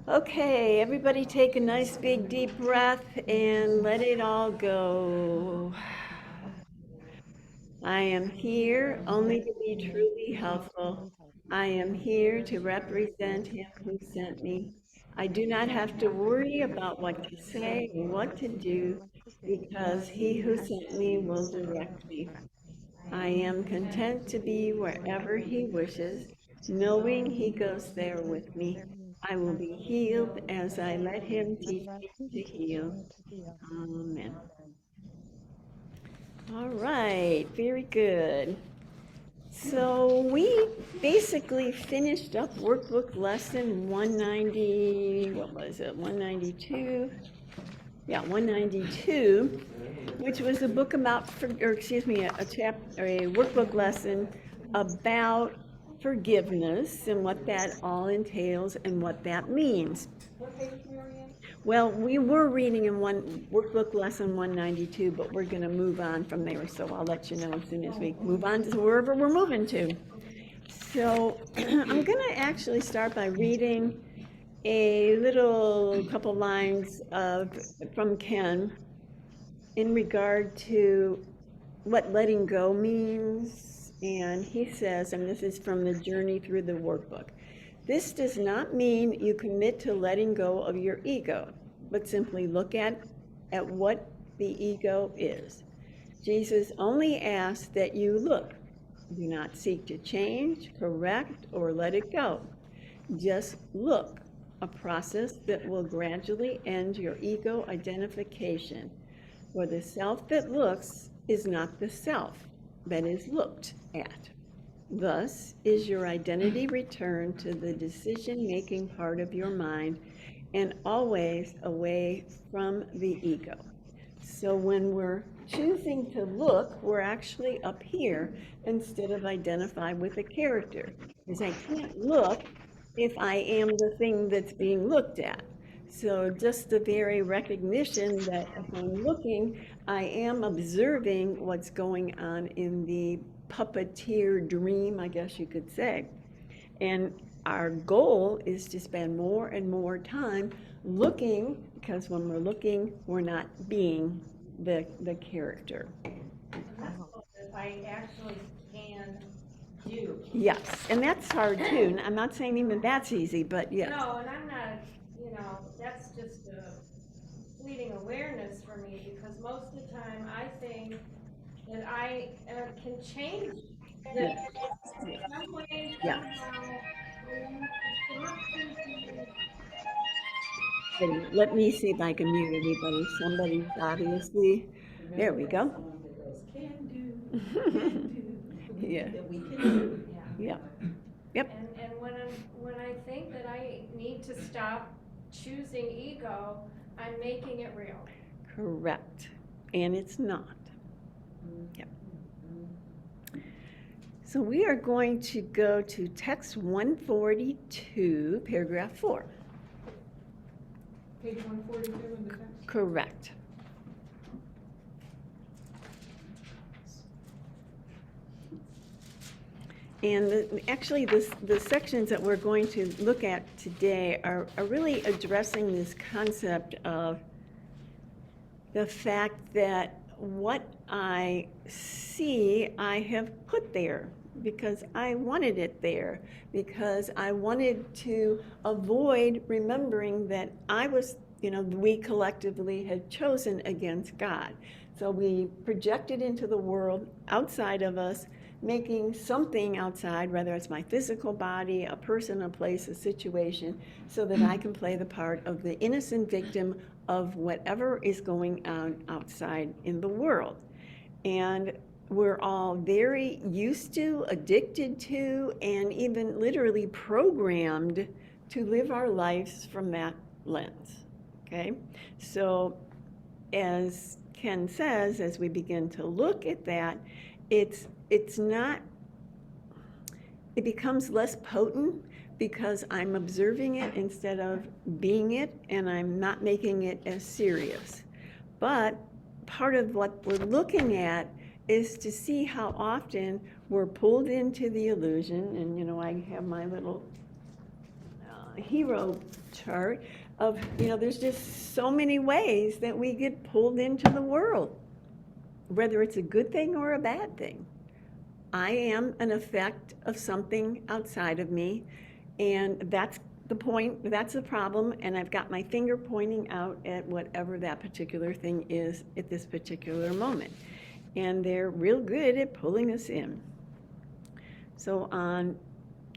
Okay, everybody take a nice big deep breath and let it all go. I am here only to be truly helpful. I am here to represent him who sent me. I do not have to worry about what to say or what to do because he who sent me will direct me. I am content to be wherever he wishes, knowing he goes there with me. I will be healed as I let him teach me to heal. Amen. All right, very good. So we basically finished up workbook lesson 190, what was it, 192? Yeah, 192, which was a book about, or excuse me, or a workbook lesson about forgiveness and what that all entails and what that means. Well, we were reading in one workbook lesson 192, but we're going to move on from there. So I'll let you know as soon as we move on to wherever we're moving to. So I'm going to actually start by reading a little couple lines from Ken in regard to what letting go means. And he says, and this is from the Journey Through the Workbook, this does not mean you commit to letting go of your ego, but simply look at what the ego is. Jesus only asks that you look. Do not seek to change, correct, or let it go. Just look, a process that will gradually end your ego identification. For the self that looks is not the self that is looked at. Thus is your identity returned to the decision-making part of your mind and always away from the ego. So when we're choosing to look, we're actually up here instead of identify with a character. Because I can't look if I am the thing that's being looked at. So just the very recognition that if I'm looking, I am observing what's going on in the puppeteer dream, I guess you could say. And our goal is to spend more and more time looking, because when we're looking, we're not being the character. I actually can do. Yes, and that's hard too. I'm not saying even that's easy, but yes. No, and I'm not, that's just a fleeting awareness for me because most of the time I think that I can change this some way, Yeah. somehow. Stop thinking. And let me see if I can mute everybody. Somebody's obviously, there we go. Can do. Yeah, That we can do. yeah, yep, And when I think that I need to stop choosing ego, I'm making it real. correct. And it's not. Yep. So we are going to go to text 142, paragraph 4. Page 142 in the text? Correct. And actually, the sections that we're going to look at today are really addressing this concept of the fact that what I see, I have put there because I wanted it there, because I wanted to avoid remembering that I was, we collectively had chosen against God. So we projected into the world outside of us, making something outside, whether it's my physical body, a person, a place, a situation, so that I can play the part of the innocent victim of whatever is going on outside in the world. And we're all very used to, addicted to, and even literally programmed to live our lives from that lens. Okay? So, as Ken says, as we begin to look at that, it's not, it becomes less potent because I'm observing it instead of being it, and I'm not making it as serious. But part of what we're looking at is to see how often we're pulled into the illusion, and I have my little hero chart of, there's just so many ways that we get pulled into the world, whether it's a good thing or a bad thing. I am an effect of something outside of me, and that's the point, that's the problem, and I've got my finger pointing out at whatever that particular thing is at this particular moment. And they're real good at pulling us in. So on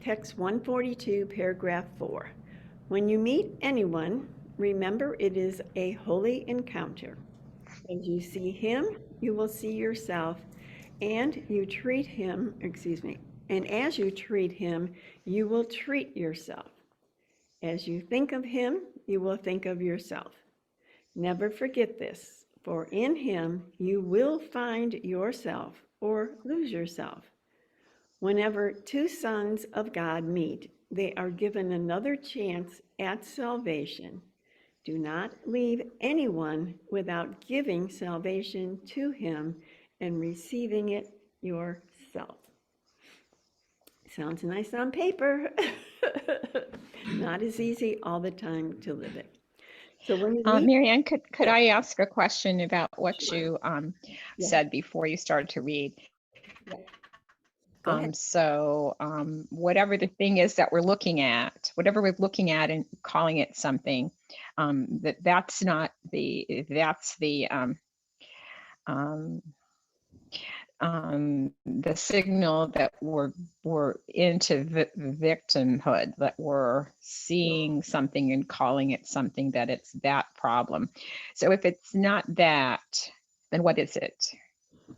text 142, paragraph 4, when you meet anyone, remember it is a holy encounter. As you see him, you will see yourself, and and as you treat him, you will treat yourself. As you think of him, you will think of yourself. Never forget this, for in him you will find yourself or lose yourself. Whenever two sons of God meet, they are given another chance at salvation. Do not leave anyone without giving salvation to him and receiving it yourself. Sounds nice on paper. Not as easy all the time to live it. So when you meet, Marianne, could I ask a question about what you Yeah. said before you started to read? Go ahead. So whatever the thing is that we're looking at, whatever we're looking at and calling it something, that's the signal that we're into victimhood, that we're seeing something and calling it something, that it's that problem. So if it's not that, then what is it?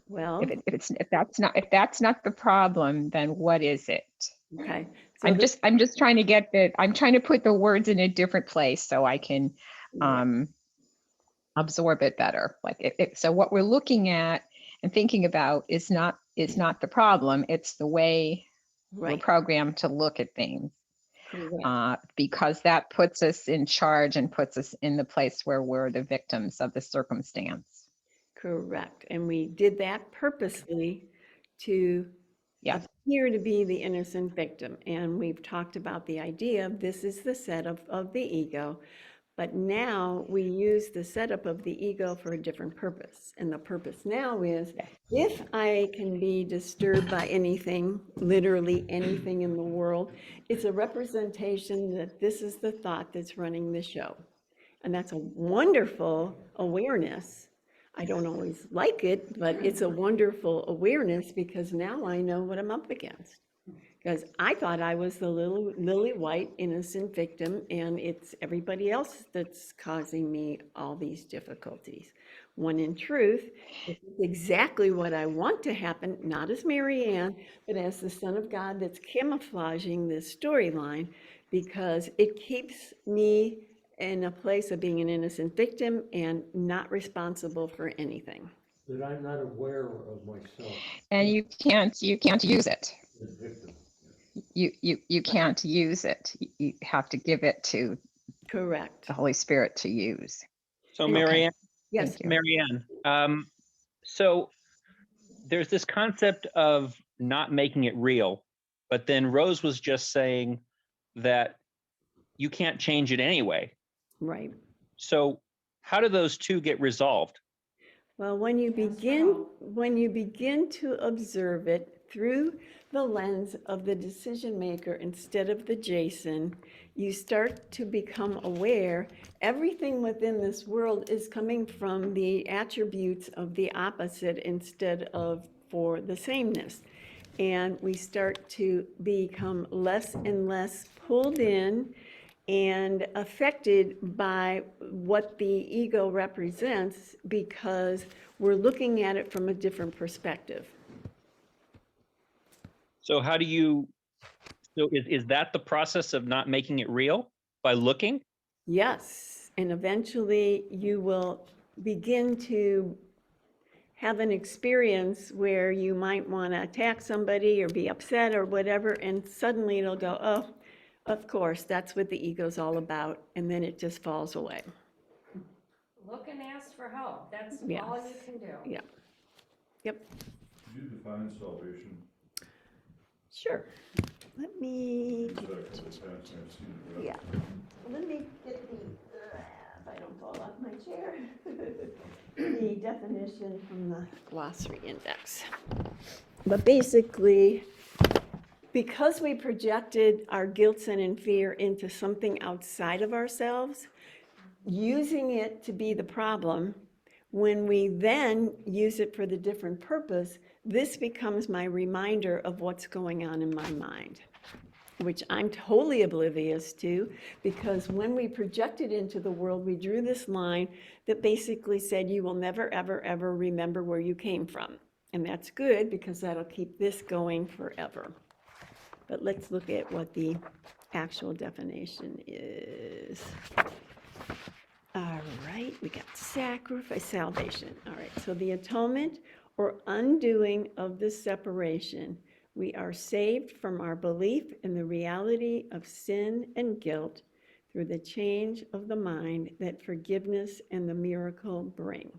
Well, If that's not the problem, then what is it? okay. So I'm just trying to I'm trying to put the words in a different place so I can absorb it better. Like so what we're looking at and thinking about is not the problem, it's the way we're right, programmed to look at things. correct. Because that puts us in charge and puts us in the place where we're the victims of the circumstance. Correct. And we did that purposely to Yes. appear to be the innocent victim. And we've talked about the idea of this is the setup of the ego. But now we use the setup of the ego for a different purpose. And the purpose now is if I can be disturbed by anything, literally anything in the world, it's a representation that this is the thought that's running the show. And that's a wonderful awareness. I don't always like it, but it's a wonderful awareness because now I know what I'm up against. Because I thought I was the lily white innocent victim, and it's everybody else that's causing me all these difficulties. When in truth, it's exactly what I want to happen, not as Marianne, but as the Son of God that's camouflaging this storyline, because it keeps me in a place of being an innocent victim and not responsible for anything. That I'm not aware of myself And you can't use it. as victim. You can't use it. You have to give it to Correct. the Holy Spirit to use. So Okay. Marianne, Yes. Thank you. Marianne, so there's this concept of not making it real, but then Rose was just saying that you can't change it anyway. Right. So how do those two get resolved? Well, when you begin to observe it through the lens of the decision maker instead of the Jason, you start to become aware everything within this world is coming from the attributes of the opposite instead of for the sameness. And we start to become less and less pulled in and affected by what the ego represents because we're looking at it from a different perspective. So how do you, so is that the process of not making it real, by looking? Yes, and eventually you will begin to have an experience where you might want to attack somebody or be upset or whatever, and suddenly it'll go, oh, of course, that's what the ego's all about, and then it just falls away. Look and ask for help. That's Yes. all you can do. Yeah. Yep. Could you define salvation? Sure. Let me, Use that for the tax man I've seen it read. Yeah. Let me get the, if I don't fall off my chair, the definition from the glossary index. But basically, because we projected our guilt, sin, and fear into something outside of ourselves, using it to be the problem, when we then use it for the different purpose, this becomes my reminder of what's going on in my mind, which I'm totally oblivious to, because when we projected into the world, we drew this line that basically said, you will never, ever, ever remember where you came from. And that's good, because that'll keep this going forever. But let's look at what the actual definition is. All right, we got sacrifice, salvation. All right, so the atonement or undoing of the separation. We are saved from our belief in the reality of sin and guilt through the change of the mind that forgiveness and the miracle bring.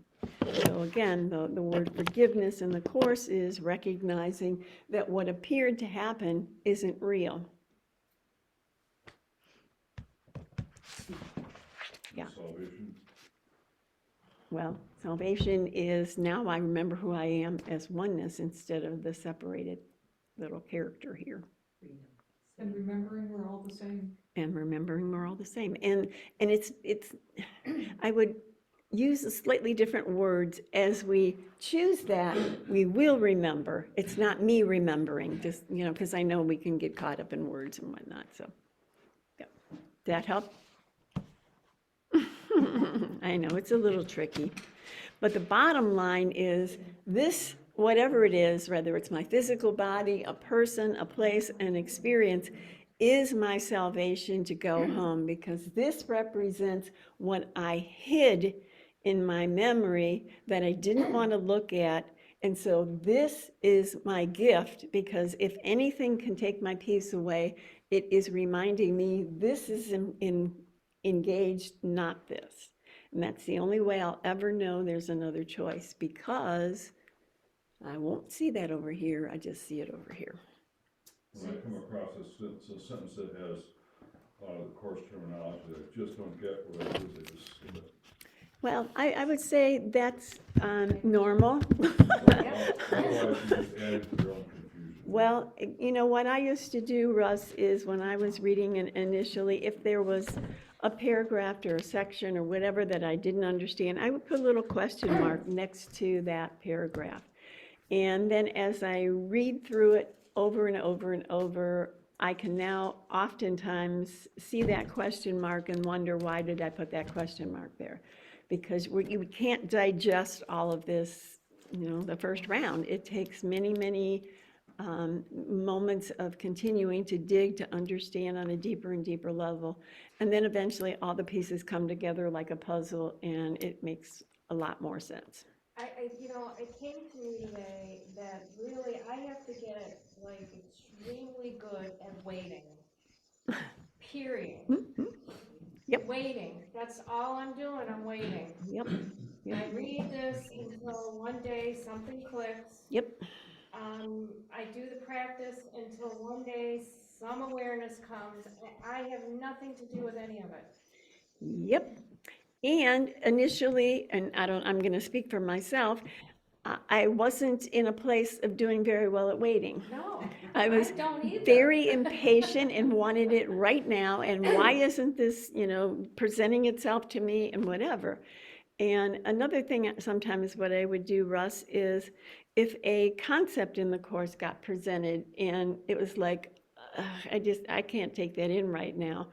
So again, the word forgiveness in the Course is recognizing that what appeared to happen isn't real. Yeah. Salvation. Well, salvation is now I remember who I am as oneness instead of the separated little character here. And remembering we're all the same. And remembering we're all the same. And it's I would use a slightly different words. As we choose that, we will remember. It's not me remembering, just, because I know we can get caught up in words and whatnot, so. Yeah. Did that help? I know, it's a little tricky. But the bottom line is this, whatever it is, whether it's my physical body, a person, a place, an experience, is my salvation to go home, because this represents what I hid in my memory that I didn't want to look at. And so this is my gift, because if anything can take my peace away, it is reminding me this is engaged, not this. And that's the only way I'll ever know there's another choice, because I won't see that over here, I just see it over here. When I come across a sentence that has the Course terminology that I just don't get what it is, I just skip it. Well, I would say that's normal. Otherwise, you just add to your own confusion. Well, what I used to do, Russ, is when I was reading it initially, if there was a paragraph or a section or whatever that I didn't understand, I would put a little question mark next to that paragraph. And then as I read through it over and over and over, I can now oftentimes see that question mark and wonder, why did I put that question mark there? Because we can't digest all of this, the first round. It takes many, many moments of continuing to dig to understand on a deeper and deeper level. And then eventually all the pieces come together like a puzzle, and it makes a lot more sense. It came to me today that really I have to get like extremely good at waiting. Period. Yep. Waiting. That's all I'm doing. I'm waiting. Yep. I read this until one day something clicks. Yep. I do the practice until one day some awareness comes. I have nothing to do with any of it. Yep. And initially, and I'm going to speak for myself, I wasn't in a place of doing very well at waiting. No, I was don't either. very impatient and wanted it right now. And why isn't this, presenting itself to me and whatever? And another thing sometimes what I would do, Russ, is if a concept in the Course got presented and it was like, I can't take that in right now.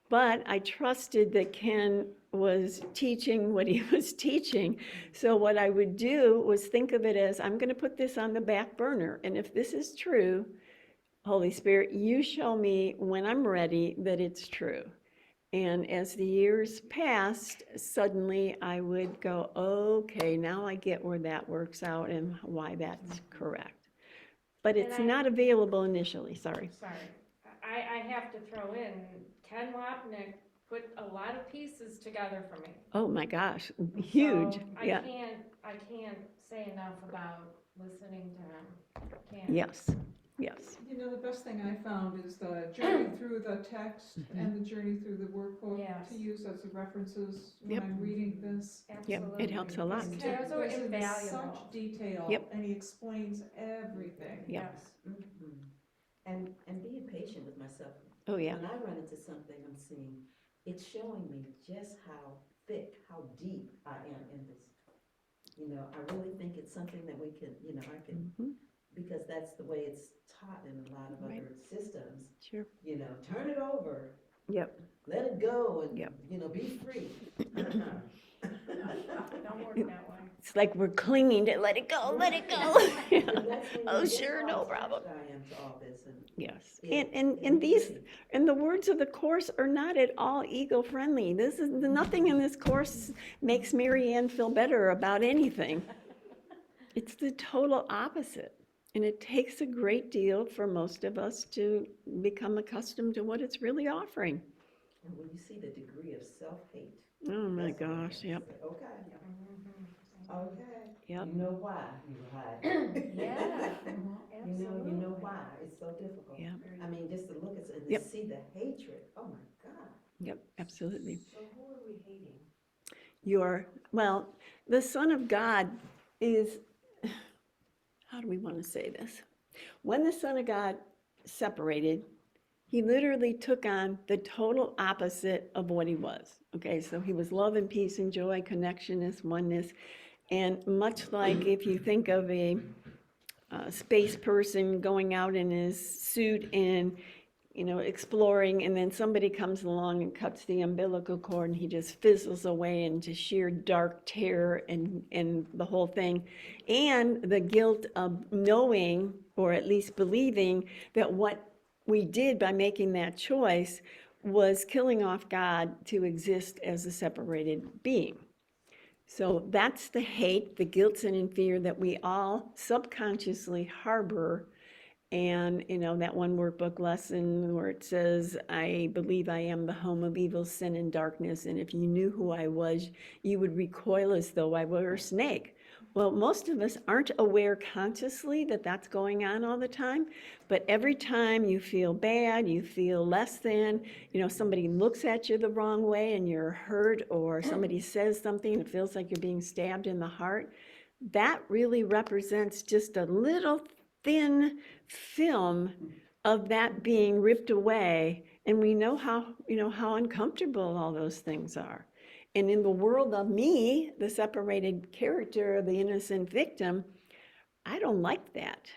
But I trusted that Ken was teaching what he was teaching. So what I would do was think of it as, I'm going to put this on the back burner. And if this is true, Holy Spirit, you show me when I'm ready that it's true. And as the years passed, suddenly I would go, okay, now I get where that works out and why that's correct. But it's not available initially, sorry. Sorry. I have to throw in, Ken Wapnick put a lot of pieces together for me. Oh my gosh, huge, So yeah. I can't say enough about listening to him. Can't. Yes, Yes. You know, the best thing I found is the journey through the text and the journey through the workbook Yes. to use as references when Yep. I'm reading this. Yep, it helps a lot. Because Yeah, Ken those are goes into invaluable. such detail Yep. and he explains everything. Yep. Yes. And being patient with myself. Oh, yeah. When I run into something I'm seeing, it's showing me just how thick, how deep I am in this. You know, I really think it's something that we can, you know, I can, Mhm. because that's the way it's taught in a lot of Right. other systems. Sure. You know, turn it over, Yep. let it go, and, Yep. you know, be free. Don't work that way. It's like we're clinging to let it go, let it go. And that's when Oh, you just sure, how no attached problem. I am to all this, and Yes. it- And it these, really- and the words of the Course are not at all ego-friendly. This is, nothing in this Course makes Mary Ann feel better about anything. It's the total opposite. And it takes a great deal for most of us to become accustomed to what it's really offering. And when you see the degree of self-hate. Oh my that's all I gosh, gotta yep, say. Okay, Mm-hmm. okay. yep. You know why you hide. Yeah, You absolutely. know why, it's so difficult. Yep. I mean, just to look at it and Yep. to see the hatred, oh my God. Yep, absolutely. So who are we hating? Well, the Son of God is, how do we want to say this? When the Son of God separated, he literally took on the total opposite of what he was. Okay, so he was love and peace and joy, connectedness, oneness. And much like if you think of a space person going out in his suit and, you know, exploring, and then somebody comes along and cuts the umbilical cord and he just fizzles away into sheer dark terror and the whole thing. And the guilt of knowing, or at least believing, that what we did by making that choice was killing off God to exist as a separated being. So that's the hate, the guilt and fear that we all subconsciously harbor. And, you know, that one workbook lesson where it says, I believe I am the home of evil, sin, and darkness. And if you knew who I was, you would recoil as though I were a snake. Well, most of us aren't aware consciously that that's going on all the time. But every time you feel bad, you feel less than, you know, somebody looks at you the wrong way and you're hurt, or somebody says something and it feels like you're being stabbed in the heart, that really represents just a little thin film of that being ripped away. And we know how, you know, how uncomfortable all those things are. And in the world of me, the separated character, the innocent victim, I don't like that.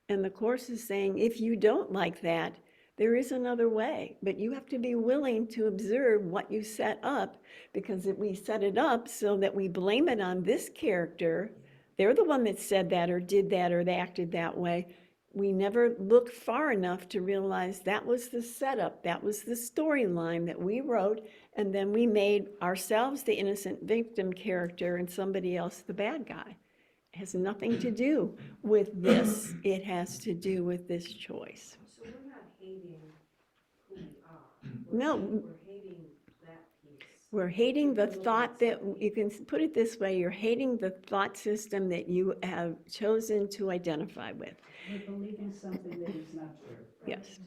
And the Course is saying, if you don't like that, there is another way, but you have to be willing to observe what you set up, because if we set it up so that we blame it on this character, they're the one that said that or did that or they acted that way, we never look far enough to realize that was the setup, that was the storyline that we wrote, and then we made ourselves the innocent victim character and somebody else the bad guy. It has nothing to do with this. It has to do with this choice. So we're not hating who we are. No. We're hating that piece. We're hating the thought that, you can put it this way, you're hating the thought system that you have chosen to identify with. We're believing something that is not true. Yes.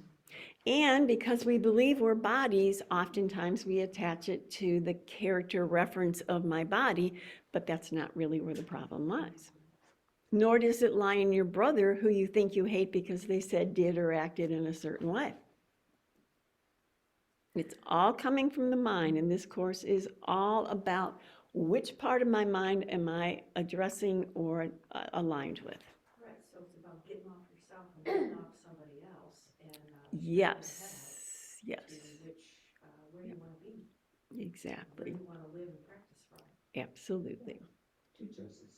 And because we believe we're bodies, oftentimes we attach it to the character reference of my body, but that's not really where the problem lies. Nor does it lie in your brother who you think you hate because they said, did, or acted in a certain way. It's all coming from the mind, and this Course is all about which part of my mind am I addressing or aligned with. Right, so it's about getting off yourself and getting off somebody else and. Yes, yes, Where you wanna be, where exactly, you wanna live and practice from. absolutely. Two choices.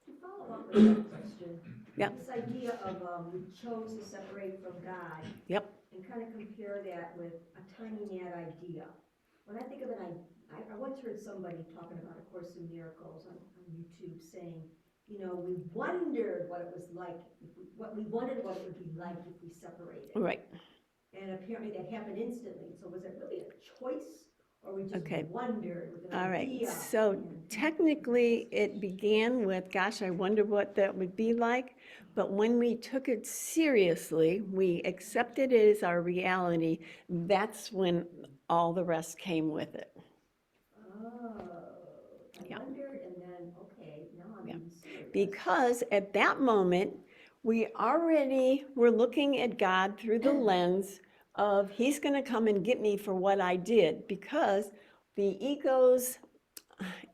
To follow up with that question. Yep. This idea of we chose to separate from God. Yep. And kind of compare that with a tiny mad idea. When I think of it, I once heard somebody talking about A Course in Miracles on YouTube saying, you know, we wondered what it was like, what it would be like if we separated. Right. And apparently that happened instantly. So was it really a choice, Or we just Okay. wondered with an All right, idea? so and- technically, it began with, gosh, I wonder what that would be like. But when we took it seriously, we accepted it as our reality, that's when all the rest came with it. Oh, I Yeah. wondered, and then, okay, now I'm Yeah. being serious. Because at that moment, we already were looking at God through the lens of He's going to come and get me for what I did. Because the ego's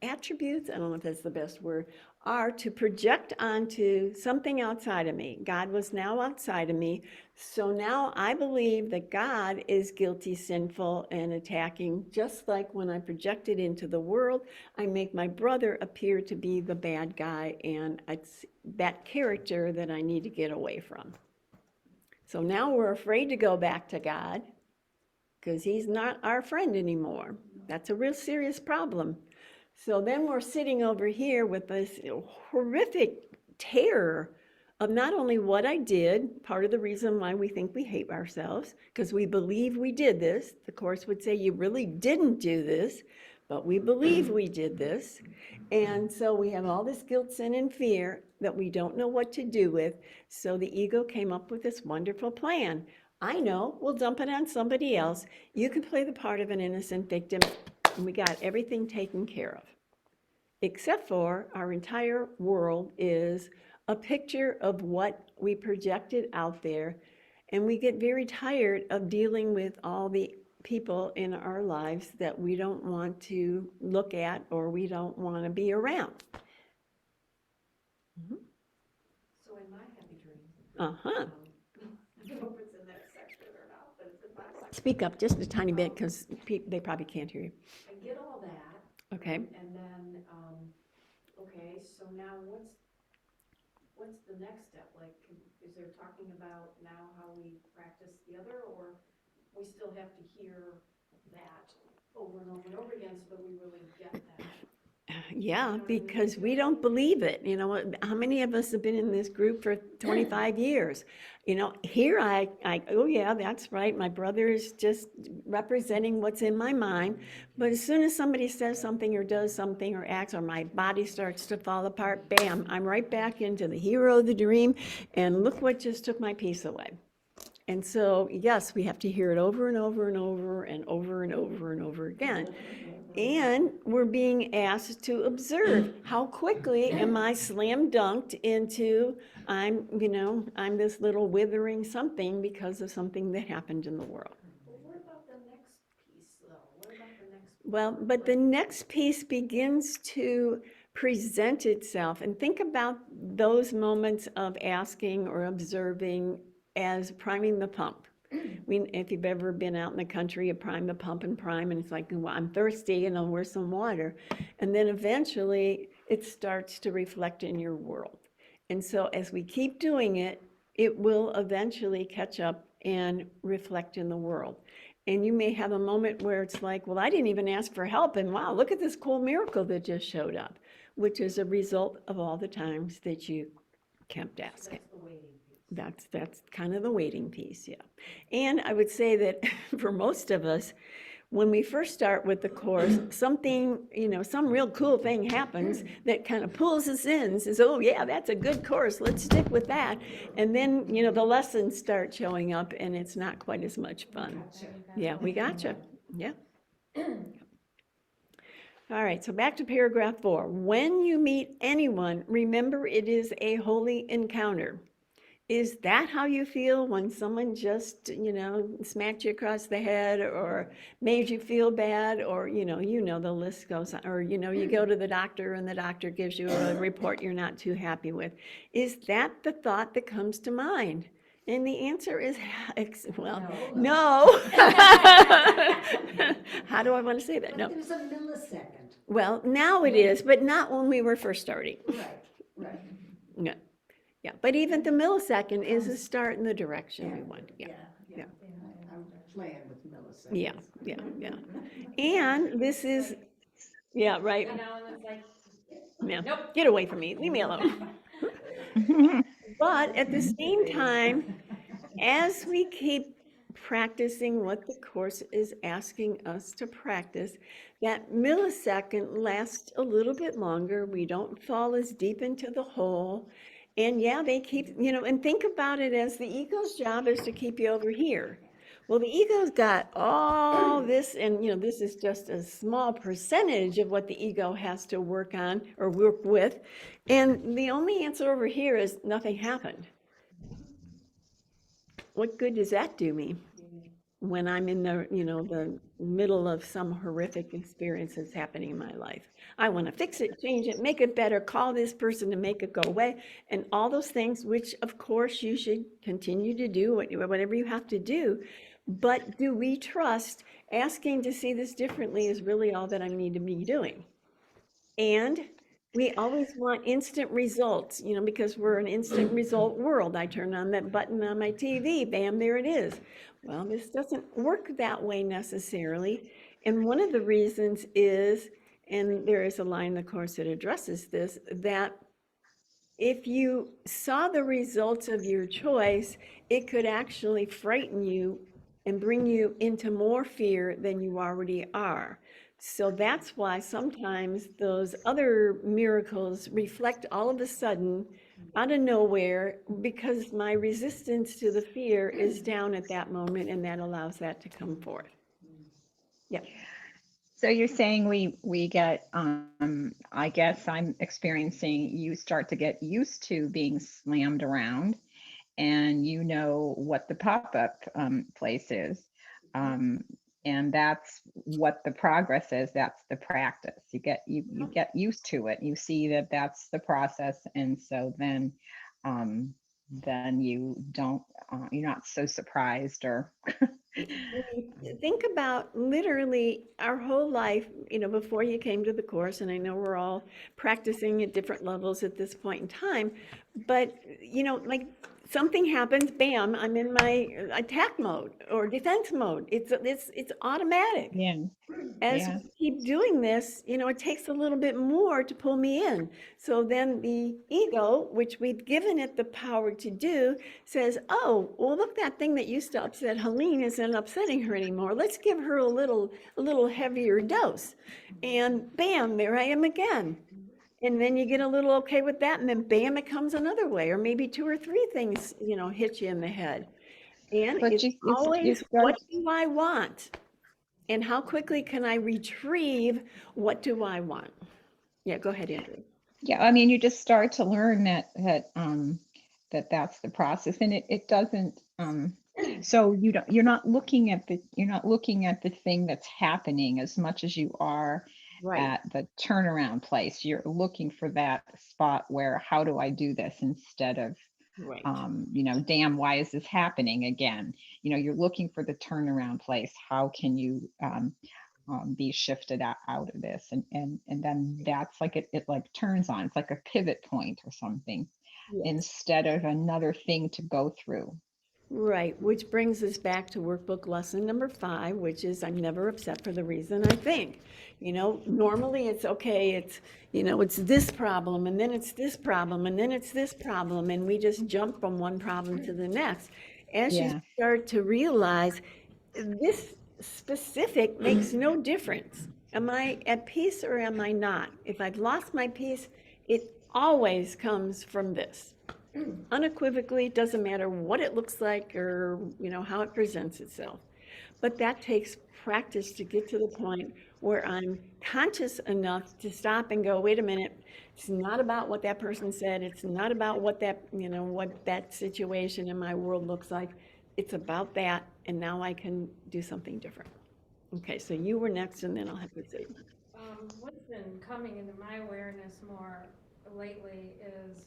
attributes, I don't know if that's the best word, are to project onto something outside of me. God was now outside of me. So now I believe that God is guilty, sinful, and attacking, just like when I project it into the world, I make my brother appear to be the bad guy, and it's that character that I need to get away from. So now we're afraid to go back to God because He's not our friend anymore. That's a real serious problem. So then we're sitting over here with this horrific terror of not only what I did, part of the reason why we think we hate ourselves, because we believe we did this. The Course would say you really didn't do this, but we believe we did this. And so we have all this guilt, sin, and fear that we don't know what to do with. So the ego came up with this wonderful plan. I know, we'll dump it on somebody else. You can play the part of an innocent victim, and we got everything taken care of. Except for our entire world is a picture of what we projected out there, and we get very tired of dealing with all the people in our lives that we don't want to look at or we don't want to be around. So in my happy dream, Uh-huh. I don't know if it's in that section or not, but it's in my section. Speak up just a tiny bit because they probably can't hear you. I get all that. Okay. And then, okay, so now what's the next step? Like, is there talking about now how we practice the other, or we still have to hear that over and over and over again so that we really get that? Yeah, because we don't believe it. You know, how many of us have been in this group for 25 years? You know, here oh yeah, that's right. My brother is just representing what's in my mind. But as soon as somebody says something or does something or acts, or my body starts to fall apart, bam, I'm right back into the hero of the dream. And look what just took my peace away. And so, yes, we have to hear it over and over and over and over and over and over again. And we're being asked to observe how quickly am I slam dunked into, I'm this little withering something because of something that happened in the world. Well, what about the next piece, though? What about the next? Well, but the next piece begins to present itself. And think about those moments of asking or observing as priming the pump. If you've ever been out in the country, you prime the pump and prime, and it's like, well, I'm thirsty, and where's some water? And then eventually, it starts to reflect in your world. And so as we keep doing it, it will eventually catch up and reflect in the world. And you may have a moment where it's like, well, I didn't even ask for help, and wow, look at this cool miracle that just showed up, which is a result of all the times that you kept asking. That's the waiting piece. That's kind of the waiting piece, yeah. And I would say that for most of us, when we first start with the Course, something, some real cool thing happens that kind of pulls us in, says, oh yeah, that's a good course, let's stick with that. And then, the lessons start showing up and it's not quite as much fun. Yeah, we gotcha, yeah. All right, so back to paragraph 4. When you meet anyone, remember it is a holy encounter. Is that how you feel when someone just, smacked you across the head or made you feel bad, or, the list goes on, or, you go to the doctor and the doctor gives you a report you're not too happy with? Is that the thought that comes to mind? And the answer is, well, no. How do I want to say that? But No. there's a millisecond. Well, now it is, but not when we were first starting. Right. No. Yeah, but even the millisecond is a start in the direction we want. Yeah. I'm playing with milliseconds. Yeah. And this is, yeah, right. And it's like, Yeah. nope. Get away from me. Leave me alone. But at the same time, as we keep practicing what the course is asking us to practice, that millisecond lasts a little bit longer. We don't fall as deep into the hole. And yeah, they keep, and think about it as the ego's job is to keep you over here. Well, the ego's got all this, and this is just a small percentage of what the ego has to work on or work with. And the only answer over here is nothing happened. What good does that do me when I'm in the middle of some horrific experience that's happening in my life? I want to fix it, change it, make it better, call this person to make it go away, and all those things, which of course you should continue to do, whatever you have to do. But do we trust asking to see this differently is really all that I need to be doing? And we always want instant results, because we're an instant result world. I turn on that button on my TV, bam, there it is. Well, this doesn't work that way necessarily. And one of the reasons is, and there is a line in the course that addresses this, that if you saw the results of your choice, it could actually frighten you and bring you into more fear than you already are. So that's why sometimes those other miracles reflect all of a sudden out of nowhere because my resistance to the fear is down at that moment, and that allows that to come forth. Yep. So you're saying we get, I guess I'm experiencing, you start to get used to being slammed around, and you know what the pop-up place is. And that's what the progress is. That's the practice. You get used to it. You see that that's the process, and so then you don't, you're not so surprised or Think about literally our whole life, before you came to the course, and I know we're all practicing at different levels at this point in time, but, like something happens, bam, I'm in my attack mode or defense mode. It's automatic. yeah, As yeah. we keep doing this, it takes a little bit more to pull me in. So then the ego, which we've given it the power to do, says, oh, well, look, that thing that used to upset Helene isn't upsetting her anymore. Let's give her a little heavier dose. And bam, there I am again. And then you get a little okay with that, and then bam, it comes another way, or maybe two or three things, hit you in the head. And But it's you always, start. what do I want? And how quickly can I retrieve what do I want? Yeah, go ahead, Andrew. Yeah, I mean, you just start to learn that's the process, and it doesn't. So you're not looking at the thing that's happening as much as you are Right, at the turnaround place. You're looking for that spot where, how do I do this, instead of right. damn, why is this happening again? You're looking for the turnaround place. How can you be shifted out of this, and then that's like it like turns on. It's like a pivot point or something, Yes. instead of another thing to go through. Right, which brings us back to workbook lesson number 5, which is I'm never upset for the reason I think. Normally it's okay, it's this problem, and then it's this problem, and then it's this problem, and we just jump from one problem to the next. As you Yeah, start to realize this specific makes no difference. Am I at peace or am I not? If I've lost my peace, it always comes from this. Unequivocally, it doesn't matter what it looks like or how it presents itself. But that takes practice to get to the point where I'm conscious enough to stop and go, wait a minute, it's not about what that person said. It's not about what that situation in my world looks like. It's about that, and now I can do something different. Okay, so you were next, and then I'll have to say. What's been coming into my awareness more lately is,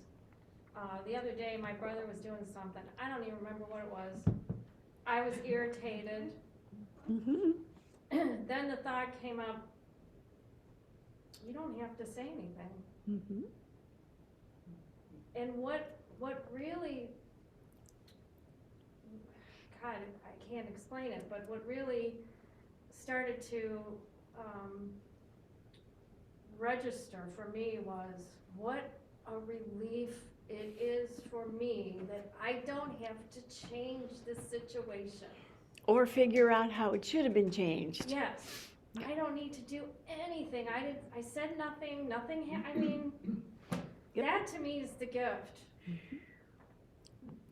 the other day my brother was doing something, I don't even remember what it was. I was irritated. Mhm. Then the thought came up, you don't have to say anything. Mhm. And what really, God, I can't explain it, but what really started to register for me was what a relief it is for me that I don't have to change the situation. Or figure out how it should have been changed. Yes, I don't need to do anything, I said nothing, I mean, Yep. that to me is the gift.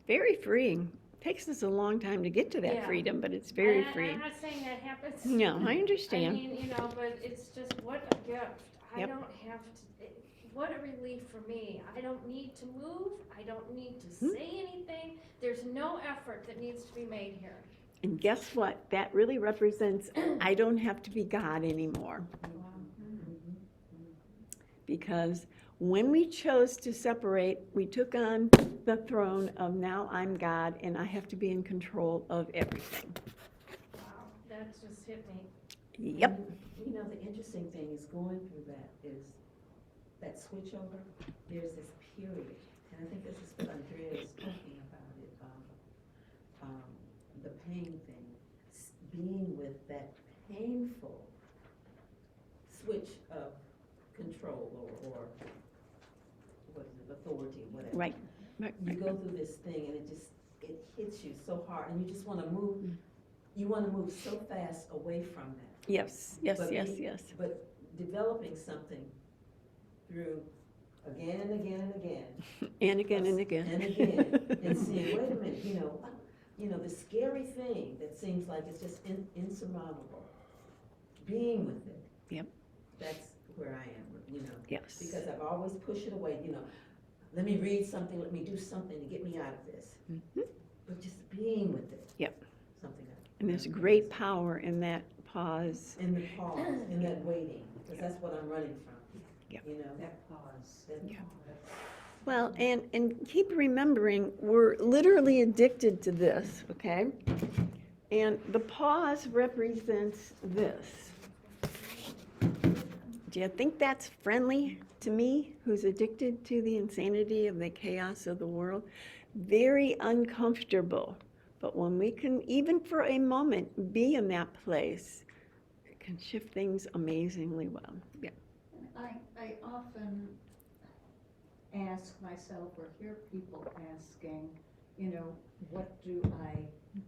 Very freeing. Takes us a long time to get to that Yeah. freedom, but it's very I'm freeing. not saying that happens. No, I I understand. mean, but it's just, what a gift. I Yep. don't have to, what a relief for me. I don't need to move, I don't need to Hmm. say anything, there's no effort that needs to be made here. And guess what? That really represents I don't have to be God anymore. Because when we chose to separate, we took on the throne of now I'm God and I have to be in control of everything. Wow, that just hit me. Yep. You know, the interesting thing is going through that is that switchover, there's this period, and I think this is what Andrea is talking about it, the pain thing, being with that painful switch of control or what is it, authority, whatever. Right. You go through this thing and it hits you so hard and you just want to move, you want to move so fast away from that. Yes. But developing something through again and again and again. And again and again. And again, and seeing, wait a minute, the scary thing that seems like it's just insurmountable, being with it. Yep. That's where I am, Yes. because I've always pushed it away, let me read something, let me do something to get me out of this. Mhm. But just being with it. Yep. Something else. And there's great power in that pause. In the pause, in that waiting, because that's what I'm running from. Yep. That pause. That Yeah. pause. Well, and keep remembering, we're literally addicted to this, okay? And the pause represents this. Do you think that's friendly to me, who's addicted to the insanity of the chaos of the world? Very uncomfortable. But when we can, even for a moment, be in that place, it can shift things amazingly well. Yeah. I often ask myself or hear people asking, what do I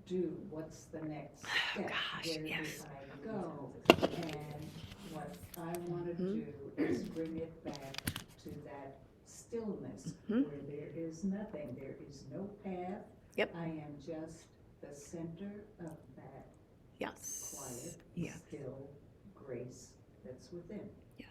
do? What's the next step? Gosh, Where yes. do I go? And what I want to do is bring it back to that stillness Mhm. where there is nothing, there is no path. Yep. I am just the center of that Yes. quiet, Yes. still grace that's within. Yes.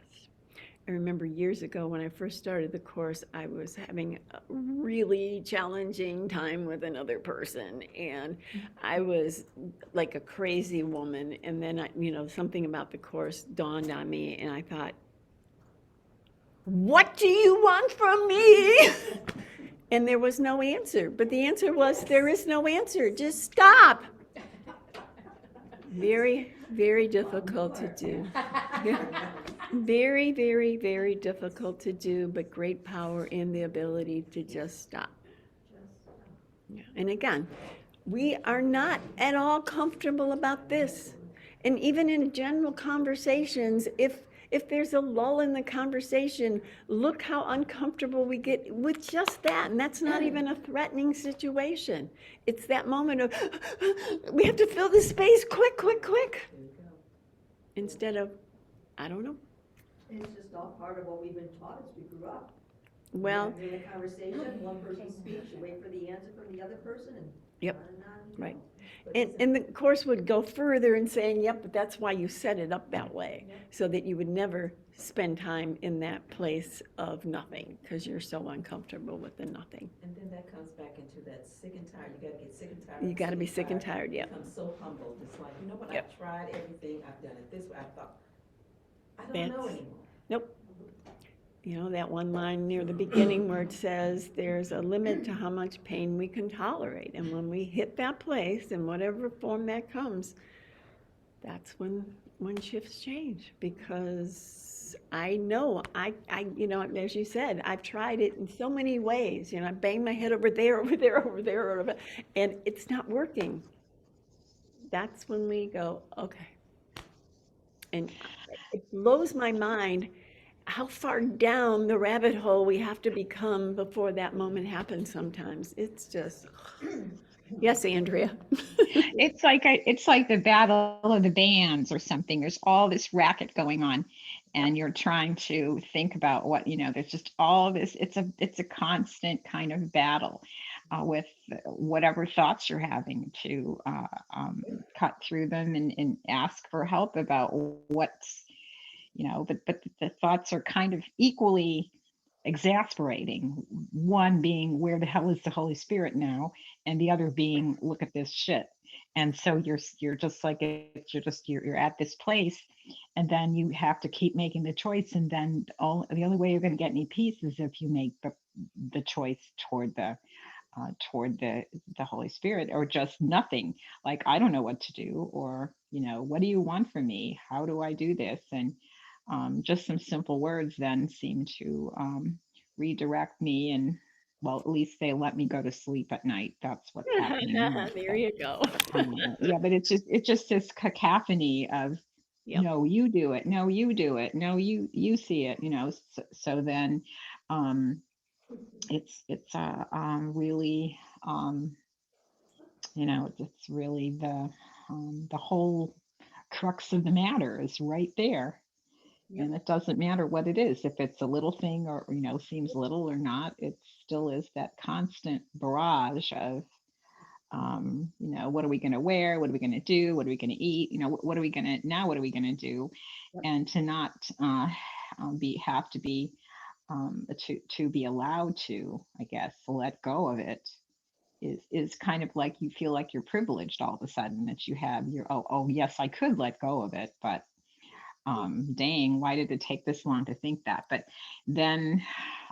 I remember years ago when I first started the course, I was having a really challenging time with another person, and I was like a crazy woman. And then, something about the course dawned on me, and I thought, what do you want from me? And there was no answer. But the answer was, there is no answer. Just stop. Very, very difficult to do. Very, very, very difficult to do, but great power in the ability to just stop. Yeah. And again, we are not at all comfortable about this. And even in general conversations, if there's a lull in the conversation, look how uncomfortable we get with just that. And that's not even a threatening situation. It's that moment of, we have to fill the space quick, quick, quick. Instead of, I don't know. It's just all part of what we've been taught as we grew up. Well, You're in a conversation, one person speaks, you wait for the answer from the other person, and Yep. on and on you Right. go. But and the course would go further in saying, yep, but that's why you set it up that way, so that you would never spend time in that place of nothing, because you're so uncomfortable with the nothing. And then that comes back into that sick and tired, you gotta get sick and tired. You gotta be sick and tired, yeah. Become so humbled, it's like, you know what, Yep. I've tried everything, I've done it this way, I thought, I don't know That's- anymore. Nope. That one line near the beginning where it says there's a limit to how much pain we can tolerate. And when we hit that place, in whatever form that comes, that's when shifts change. Because I know, as you said, I've tried it in so many ways. I bang my head over there, and it's not working. That's when we go, okay. And it blows my mind how far down the rabbit hole we have to become before that moment happens sometimes. It's just, Yes, Andrea. It's like the battle of the bands or something. There's all this racket going on, and you're trying to think about what, there's just all this. It's a constant kind of battle with whatever thoughts you're having to cut through them and ask for help about what's, but the thoughts are kind of equally exasperating. One being, where the hell is the Holy Spirit now? And the other being, look at this shit. And so you're just like, you're at this place, and then you have to keep making the choice. And then the only way you're going to get any peace is if you make the choice toward the Holy Spirit, or just nothing. Like, I don't know what to do, or what do you want from me? How do I do this? And just some simple words then seem to redirect me, and well, at least they let me go to sleep at night. That's what's happening now. There you go. Yeah, but it's just this cacophony of, Yep. no, you do it, no, you do it, no, you see it, so then it's really it's really the whole crux of the matter is right there. Yep. And it doesn't matter what it is, if it's a little thing or seems little or not, it still is that constant barrage of what are we going to wear, what are we going to do, what are we going to eat, what are we going to now, what are we going to do? Yep. And to not have to be to be allowed to, I guess, let go of it is kind of like, you feel like you're privileged all of a sudden, that you have your, oh yes, I could let go of it, but dang, why did it take this long to think that? But then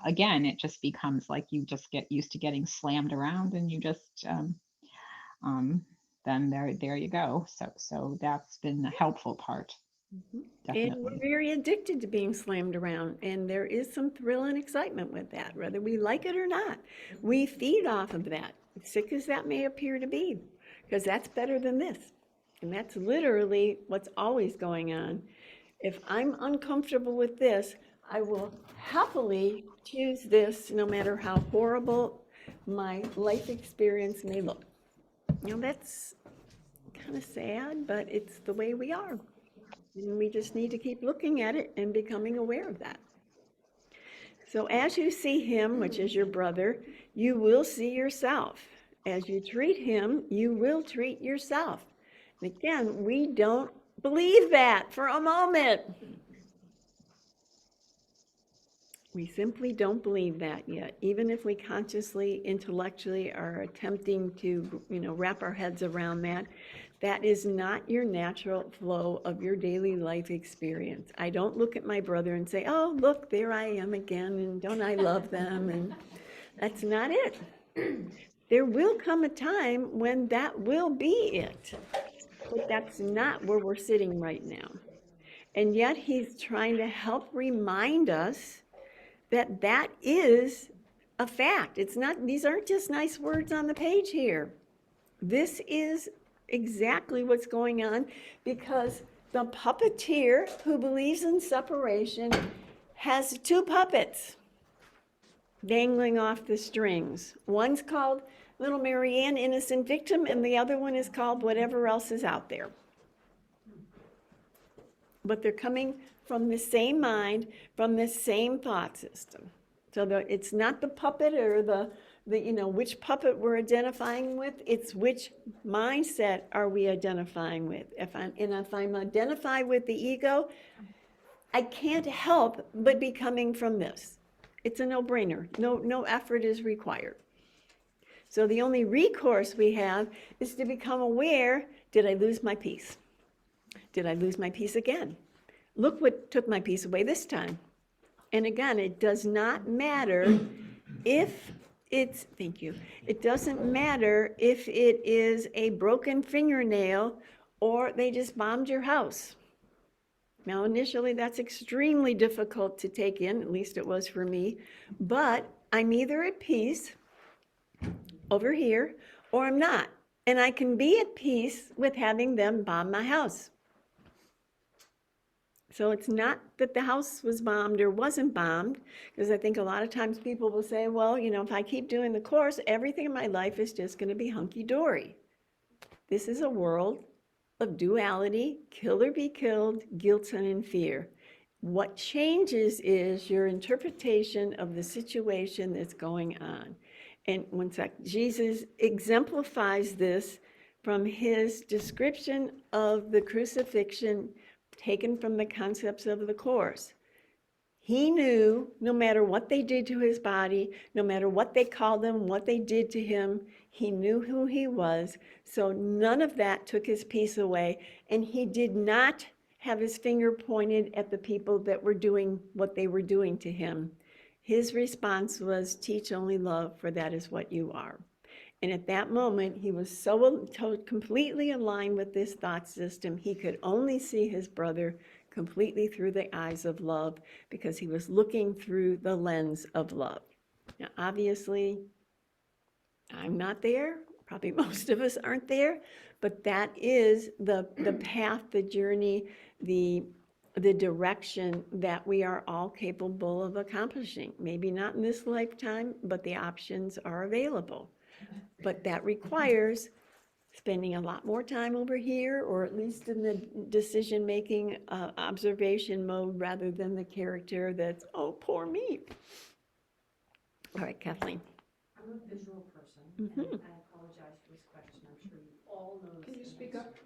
again, it just becomes like, you just get used to getting slammed around, and you just then there you go. So that's been the helpful part. And we're Definitely. very addicted to being slammed around, and there is some thrill and excitement with that, whether we like it or not. We feed off of that, sick as that may appear to be, because that's better than this. And that's literally what's always going on. If I'm uncomfortable with this, I will happily choose this, no matter how horrible my life experience may look. That's kind of sad, but it's the way we are. And we just need to keep looking at it and becoming aware of that. So as you see him, which is your brother, you will see yourself. As you treat him, you will treat yourself. And again, we don't believe that for a moment. We simply don't believe that yet, even if we consciously, intellectually are attempting to, wrap our heads around that. That is not your natural flow of your daily life experience. I don't look at my brother and say, oh, look, there I am again, and don't I love them? And that's not it. There will come a time when that will be it, but that's not where we're sitting right now. And yet he's trying to help remind us that that is a fact. It's not, these aren't just nice words on the page here. This is exactly what's going on, because the puppeteer who believes in separation has two puppets dangling off the strings. One's called Little Marianne, Innocent Victim, and the other one is called whatever else is out there. But they're coming from the same mind, from the same thought system. So it's not the puppet or the which puppet we're identifying with, it's which mindset are we identifying with. If I'm identified with the ego, I can't help but be coming from this. It's a no-brainer. No effort is required. So the only recourse we have is to become aware, did I lose my peace? Did I lose my peace again? Look what took my peace away this time. And again, it does not matter if it's, thank you, it doesn't matter if it is a broken fingernail or they just bombed your house. Now, initially, that's extremely difficult to take in, at least it was for me, but I'm either at peace over here or I'm not. And I can be at peace with having them bomb my house. So it's not that the house was bombed or wasn't bombed, because I think a lot of times people will say, well, if I keep doing the course, everything in my life is just going to be hunky-dory. This is a world of duality, kill or be killed, guilt and fear. What changes is your interpretation of the situation that's going on. And one sec, Jesus exemplifies this from his description of the crucifixion taken from the concepts of the Course. He knew no matter what they did to his body, no matter what they called him, what they did to him, he knew who he was. So none of that took his peace away. And he did not have his finger pointed at the people that were doing what they were doing to him. His response was, teach only love, for that is what you are. And at that moment, he was so completely aligned with this thought system, he could only see his brother completely through the eyes of love because he was looking through the lens of love. Now, obviously, I'm not there. Probably most of us aren't there, but that is the path, the journey, the direction that we are all capable of accomplishing. Maybe not in this lifetime, but the options are available. But that requires spending a lot more time over here, or at least in the decision-making observation mode, rather than the character that's, oh, poor me. All right, Kathleen. I'm a visual person, Mhm. and I apologize for this question. I'm sure you all know this. Can you speak up, answer.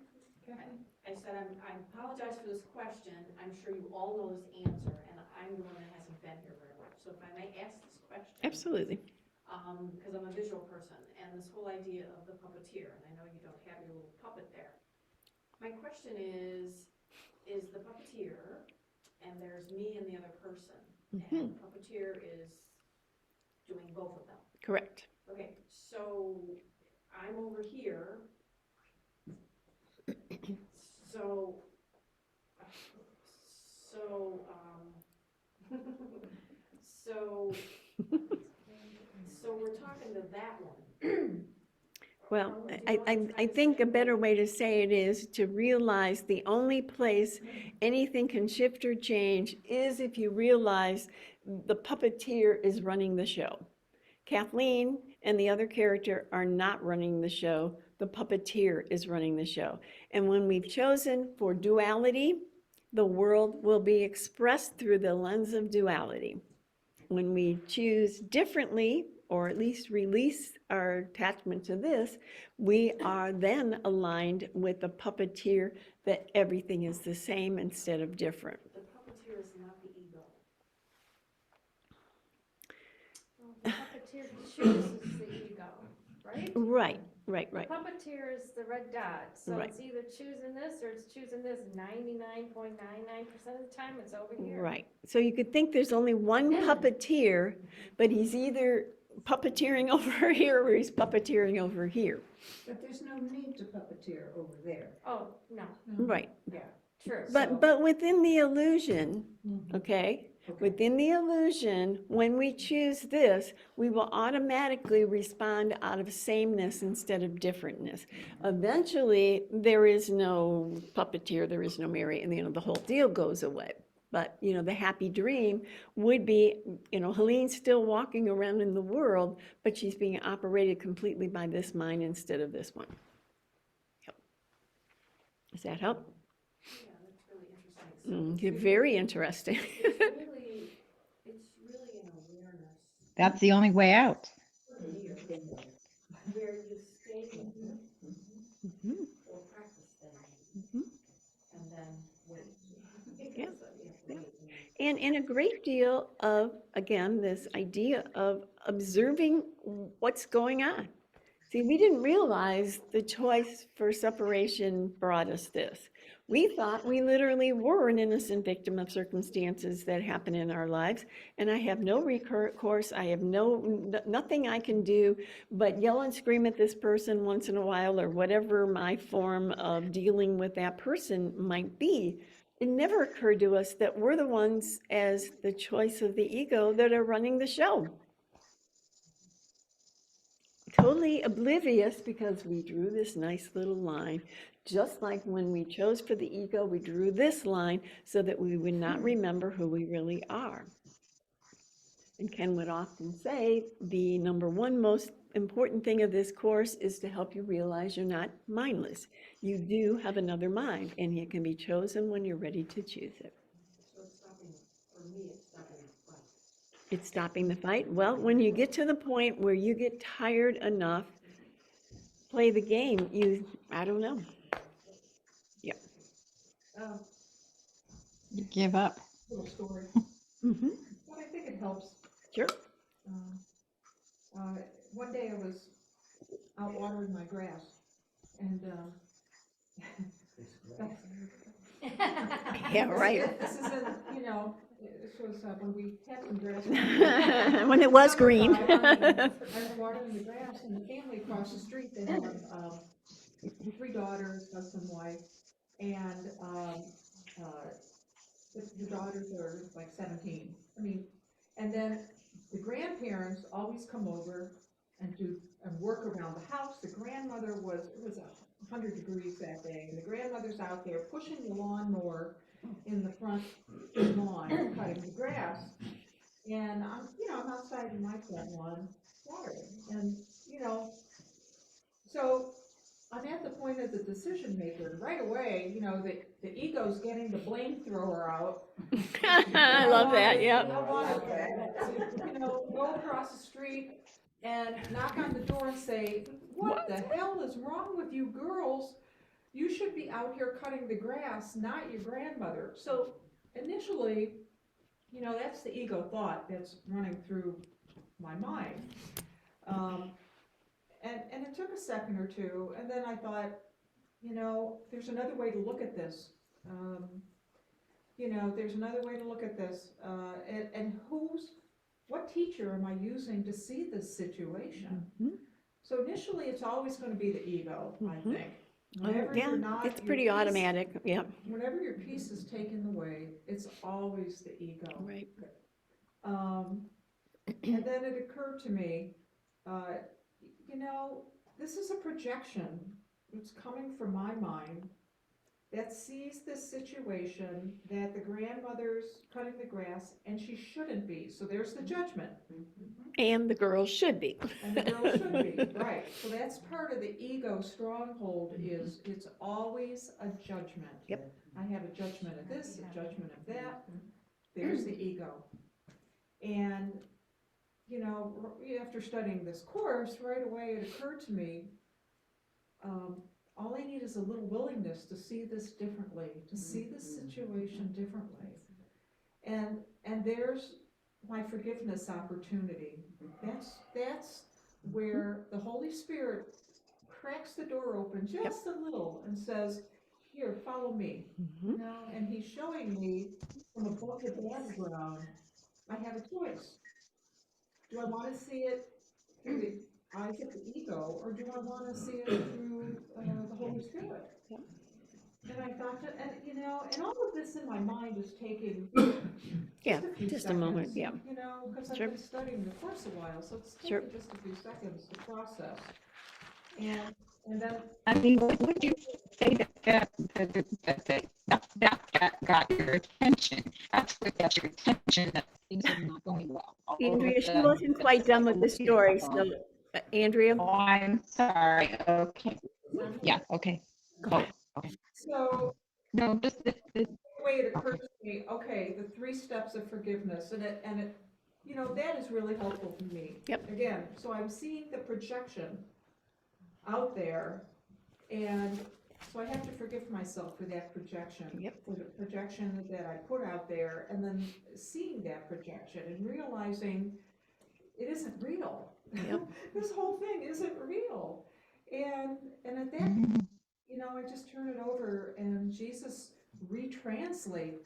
Kathleen? I said, I apologize for this question. I'm sure you all know this answer, and I'm the one that hasn't been here very much. So if I may ask this question. Absolutely. Because I'm a visual person, and this whole idea of the puppeteer, and I know you don't have your little puppet there. My question is the puppeteer, and there's me and the other person, and the puppeteer is doing both of them. Correct. Okay, so I'm over here. So, so we're talking to that one. Well, Do you know what I'm I trying to think say? a better way to say it is to realize the only place anything can shift or change is if you realize the puppeteer is running the show. Kathleen and the other character are not running the show. The puppeteer is running the show. And when we've chosen for duality, the world will be expressed through the lens of duality. When we choose differently, or at least release our attachment to this, we are then aligned with the puppeteer that everything is the same instead of different. The puppeteer is not the ego. The puppeteer chooses the ego, right? Right. The puppeteer is the red dot, so Right. it's either choosing this or it's choosing this. 99.99% of the time, it's over here. Right. So you could think there's only one puppeteer, but he's either puppeteering over here or he's puppeteering over here. But there's no need to puppeteer over there. Oh, no, Right. Yeah. true. But within the illusion, Mhm. okay? Okay. Within the illusion, when we choose this, we will automatically respond out of sameness instead of differentness. Eventually, there is no puppeteer, there is no Mary, and the whole deal goes away. But, the happy dream would be, Helene's still walking around in the world, but she's being operated completely by this mind instead of this one. Yep. Does that help? Yeah, that's really interesting. So You're very interesting. it's really an awareness That's the only way out. where you stay in or practice staying and then wait. Mm-hmm. Yeah. So you have to wait And a great deal of, again, this idea of observing what's going on. See, we didn't realize the choice for separation brought us this. We thought we literally were an innocent victim of circumstances that happen in our lives, and I have no recourse, I have nothing I can do but yell and scream at this person once in a while, or whatever my form of dealing with that person might be. It never occurred to us that we're the ones, as the choice of the ego, that are running the show. totally oblivious because we drew this nice little line. Just like when we chose for the ego, we drew this line so that we would not remember who we really are. And Ken would often say, the number one most important thing of this course is to help you realize you're not mindless. You do have another mind, and it can be chosen when you're ready to choose it. So it's stopping, for me, it's stopping the fight. It's stopping the fight. Well, when you get to the point where you get tired enough, play the game, I don't know. Yeah. You give up. Little story, Mm-hmm. but I think it helps. Sure. One day I was out watering my grass, and Yeah, right. This is this was when we had some grass. When it was green. I was watering the grass, and the family across the street, they have 3 daughters, husband, wife, and the daughters are like 17. I mean, and then the grandparents always come over and work around the house. The grandmother it was 100 degrees that day, and the grandmother's out there pushing the lawnmower in the front lawn, cutting the grass. And I'm outside in my front lawn watering, and so I'm at the point as a decision maker, and right away, the ego's getting the flamethrower out. I love that, I yep. want to, go across the street and knock on the door and say, what the hell is wrong with you girls? You should be out here cutting the grass, not your grandmother. So initially, that's the ego thought that's running through my mind. And it took a second or two, and then I thought, there's another way to look at this. There's another way to look at this. And what teacher am I using to see this situation? Mhm. So initially, it's always going to be the ego, I think. Oh, Whenever yeah, you're not, it's your pretty peace- automatic, yeah, Whenever your peace is taken away, it's always the ego. right. And then it occurred to me, this is a projection that's coming from my mind that sees this situation that the grandmother's cutting the grass and she shouldn't be. So there's the judgment. And the girls should be. And the girl should be, right. So that's part of the ego stronghold is it's always a judgment. Yep. I have a judgment of this, a judgment of that. There's the ego. And, after studying this course, right away it occurred to me, all I need is a little willingness to see this differently, to see this situation differently. And there's my forgiveness opportunity. That's where the Holy Spirit cracks the door open just a little and says, here, follow me. Mhm. And he's showing me from above the background, I have a choice. Do I want to see it through the eyes of the ego, or do I want to see it through the Holy Spirit? Yep. And I thought that, and all of this in my mind is taking Yeah, a few just a seconds, moment, yeah. because I've Sure. been studying the course a while, so it's Sure. taken just a few seconds to process. And then I mean, would you say that got your attention? That's what got your attention, that things are not going well. Andrea, she wasn't quite done with the story, so, Andrea? Oh, I'm sorry, okay. Yeah, okay. Oh, okay. so No, just the the way it occurred to me, okay, the 3 steps of forgiveness, and it, that is really helpful for me. Yep. Again, so I'm seeing the projection out there, and so I have to forgive myself for that projection. Yep. For the projection that I put out there, and then seeing that projection and realizing it isn't real. Yep. This whole thing isn't real. And at that, I just turn it over, and Jesus retranslated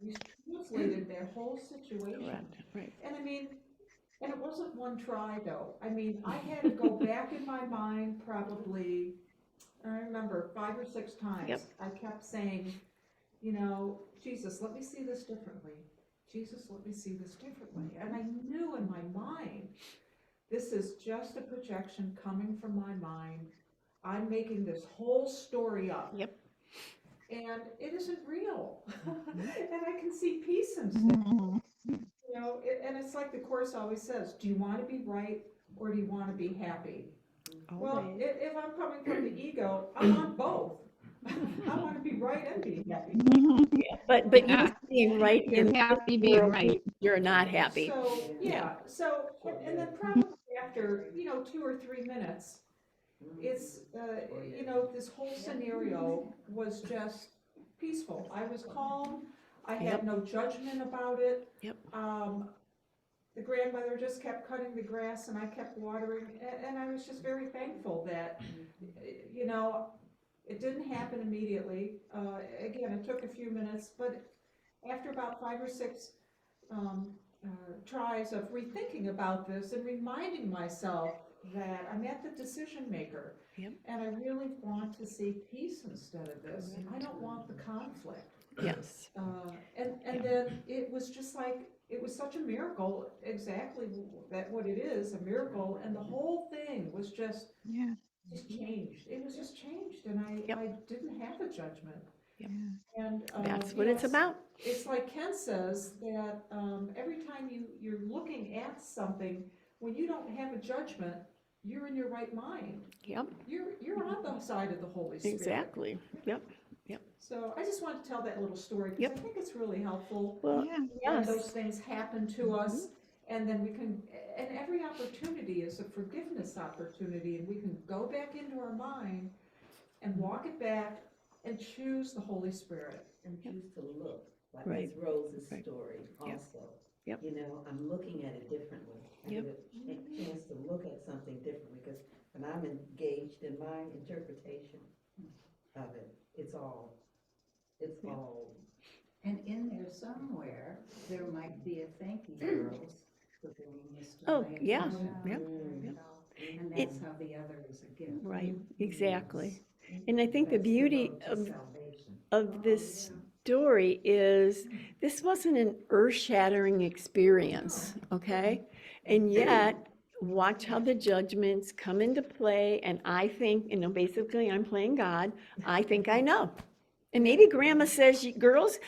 that whole situation. Correct, right. And and it wasn't one try though. I had to go back in my mind probably, I remember 5 or 6 times. Yep. I kept saying, Jesus, let me see this differently. Jesus, let me see this differently. And I knew in my mind this is just a projection coming from my mind. I'm making this whole story up. Yep. And it isn't real. And I can see peace instead. You know, and it's like the Course always says, do you want to be right or do you want to be happy? Well, Always. if I'm coming from the ego, I want both. I want to be right and be happy. But you being right You're in happy this being world, right. you're not happy. So, yeah, so, and then probably after, 2 or 3 minutes, it's, this whole scenario was just peaceful. I was calm. I had Yep. no judgment about it. Yep. The grandmother just kept cutting the grass and I kept watering, and I was just very thankful that, it didn't happen immediately. Again, it took a few minutes, but after about 5 or 6 tries of rethinking about this and reminding myself that I'm at the decision maker. Yep. And I really want to see peace instead of this. I don't want the conflict. Yes. And then it was just like, it was such a miracle, exactly what it is, a miracle. And the whole thing was just changed. It was just changed, and I didn't have a judgment. Yep. And That's what it's about. It's like Ken says that every time you're looking at something, when you don't have a judgment, you're in your right mind. Yep. You're on the side of the Holy Spirit. Exactly. Yep. So I just wanted to tell that little story because Yep. I think it's really helpful. Well, When yes. those things happen to us, and then we can, and every opportunity is a forgiveness opportunity, and we can go back into our mind and walk it back and choose the Holy Spirit. And choose to look, like Right. Ms. Rose's Right. story Yep. also. Yep. I'm looking at it differently. I Yep. get a chance to look at something differently, because when I'm engaged in my interpretation of it, it's all. And in there somewhere, there might be a thank you, girls, for bringing this to Oh, my yeah, attention. yeah, You know, And that's how the other is a gift. Right. Exactly. And I think the That's beauty road to of salvation. this story is this wasn't an earth-shattering experience, okay? And yet, watch how the judgments come into play, and I think, basically I'm playing God. I think I know. And maybe grandma says, girls,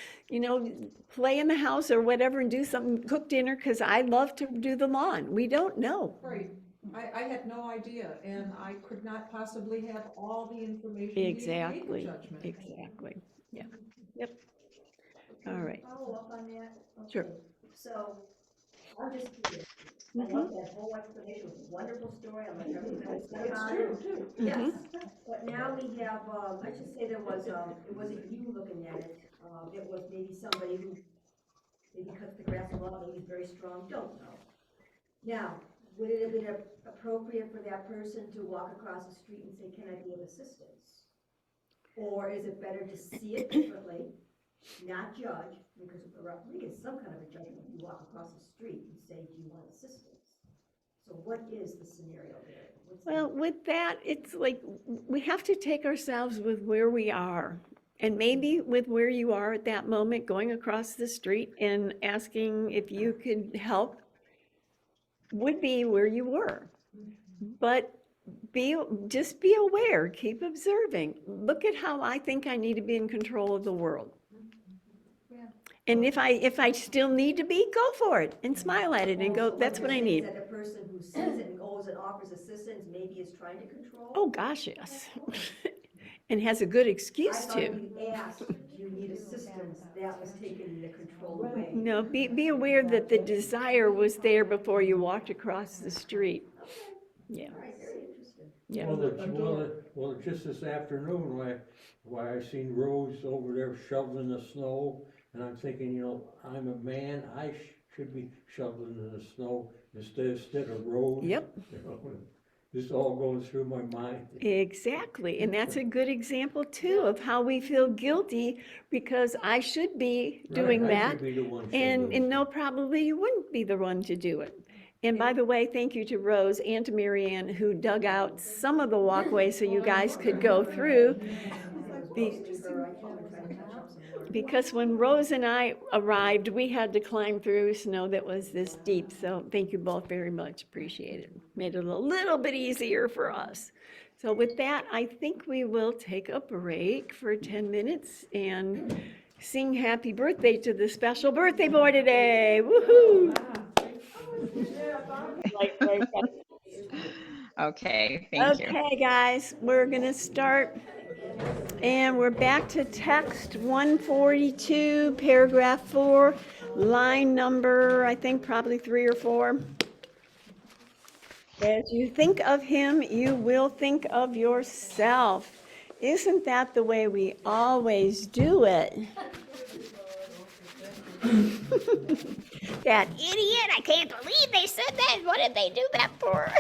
play in the house or whatever and do something, cook dinner, because I love to do the lawn. We don't know. Right. I had no idea, and I could not possibly have all the information needed to Exactly. make a judgment. Exactly. Yeah. Yep. All right. Follow up on that? Sure. Okay. So, I'm just curious. I love that whole explanation, it was a wonderful story, I'm like, everybody said It's about true, it. too. Yes, but now we have, I should say it wasn't you looking at it, it was maybe somebody who maybe cuts the grass a lot, maybe he's very strong, don't know. Now, would it have been appropriate for that person to walk across the street and say, can I be of assistance? Or is it better to see it differently, not judge, because we get some kind of a judgment if you walk across the street and say, do you want assistance? So what is the scenario there? Well, with that, it's like we have to take ourselves with where we are. And maybe with where you are at that moment, going across the street and asking if you could help would be where you were. But just be aware, keep observing. Look at how I think I need to be in control of the world. And if I still need to be, go for it and smile at it and go, that's what I need. That the person who sees it and goes and offers assistance maybe is trying to control? Oh, gosh, yes. And has a good excuse I thought to. you asked, do you need assistance? That was taking the control away. No, be aware that the desire was there before you walked across the street. Yeah. All right, very interesting. Yeah. Well, just this afternoon, why I seen Rose over there shoveling the snow, and I'm thinking, I'm a man, I should be shoveling in the snow instead of Rose. Yep. This all goes through my mind. Exactly. And that's a good example too of how we feel guilty because I should be doing Right, I that. should be the one And shoveling. no, probably you wouldn't be the one to do it. And by the way, thank you to Rose and to Marianne who dug out some of the walkway so you guys could go through. because when Rose and I arrived, we had to climb through snow that was this deep. So thank you both very much. Appreciate it. Made it a little bit easier for us. So with that, I think we will take a break for 10 minutes and sing happy birthday to the special birthday boy today. Woohoo! Okay, thank you. Okay, guys, we're going to start. And we're back to text 142, paragraph 4, line number, I think probably 3 or 4. As you think of him, you will think of yourself. Isn't that the way we always do it? That idiot, I can't believe they said that. What did they do that for?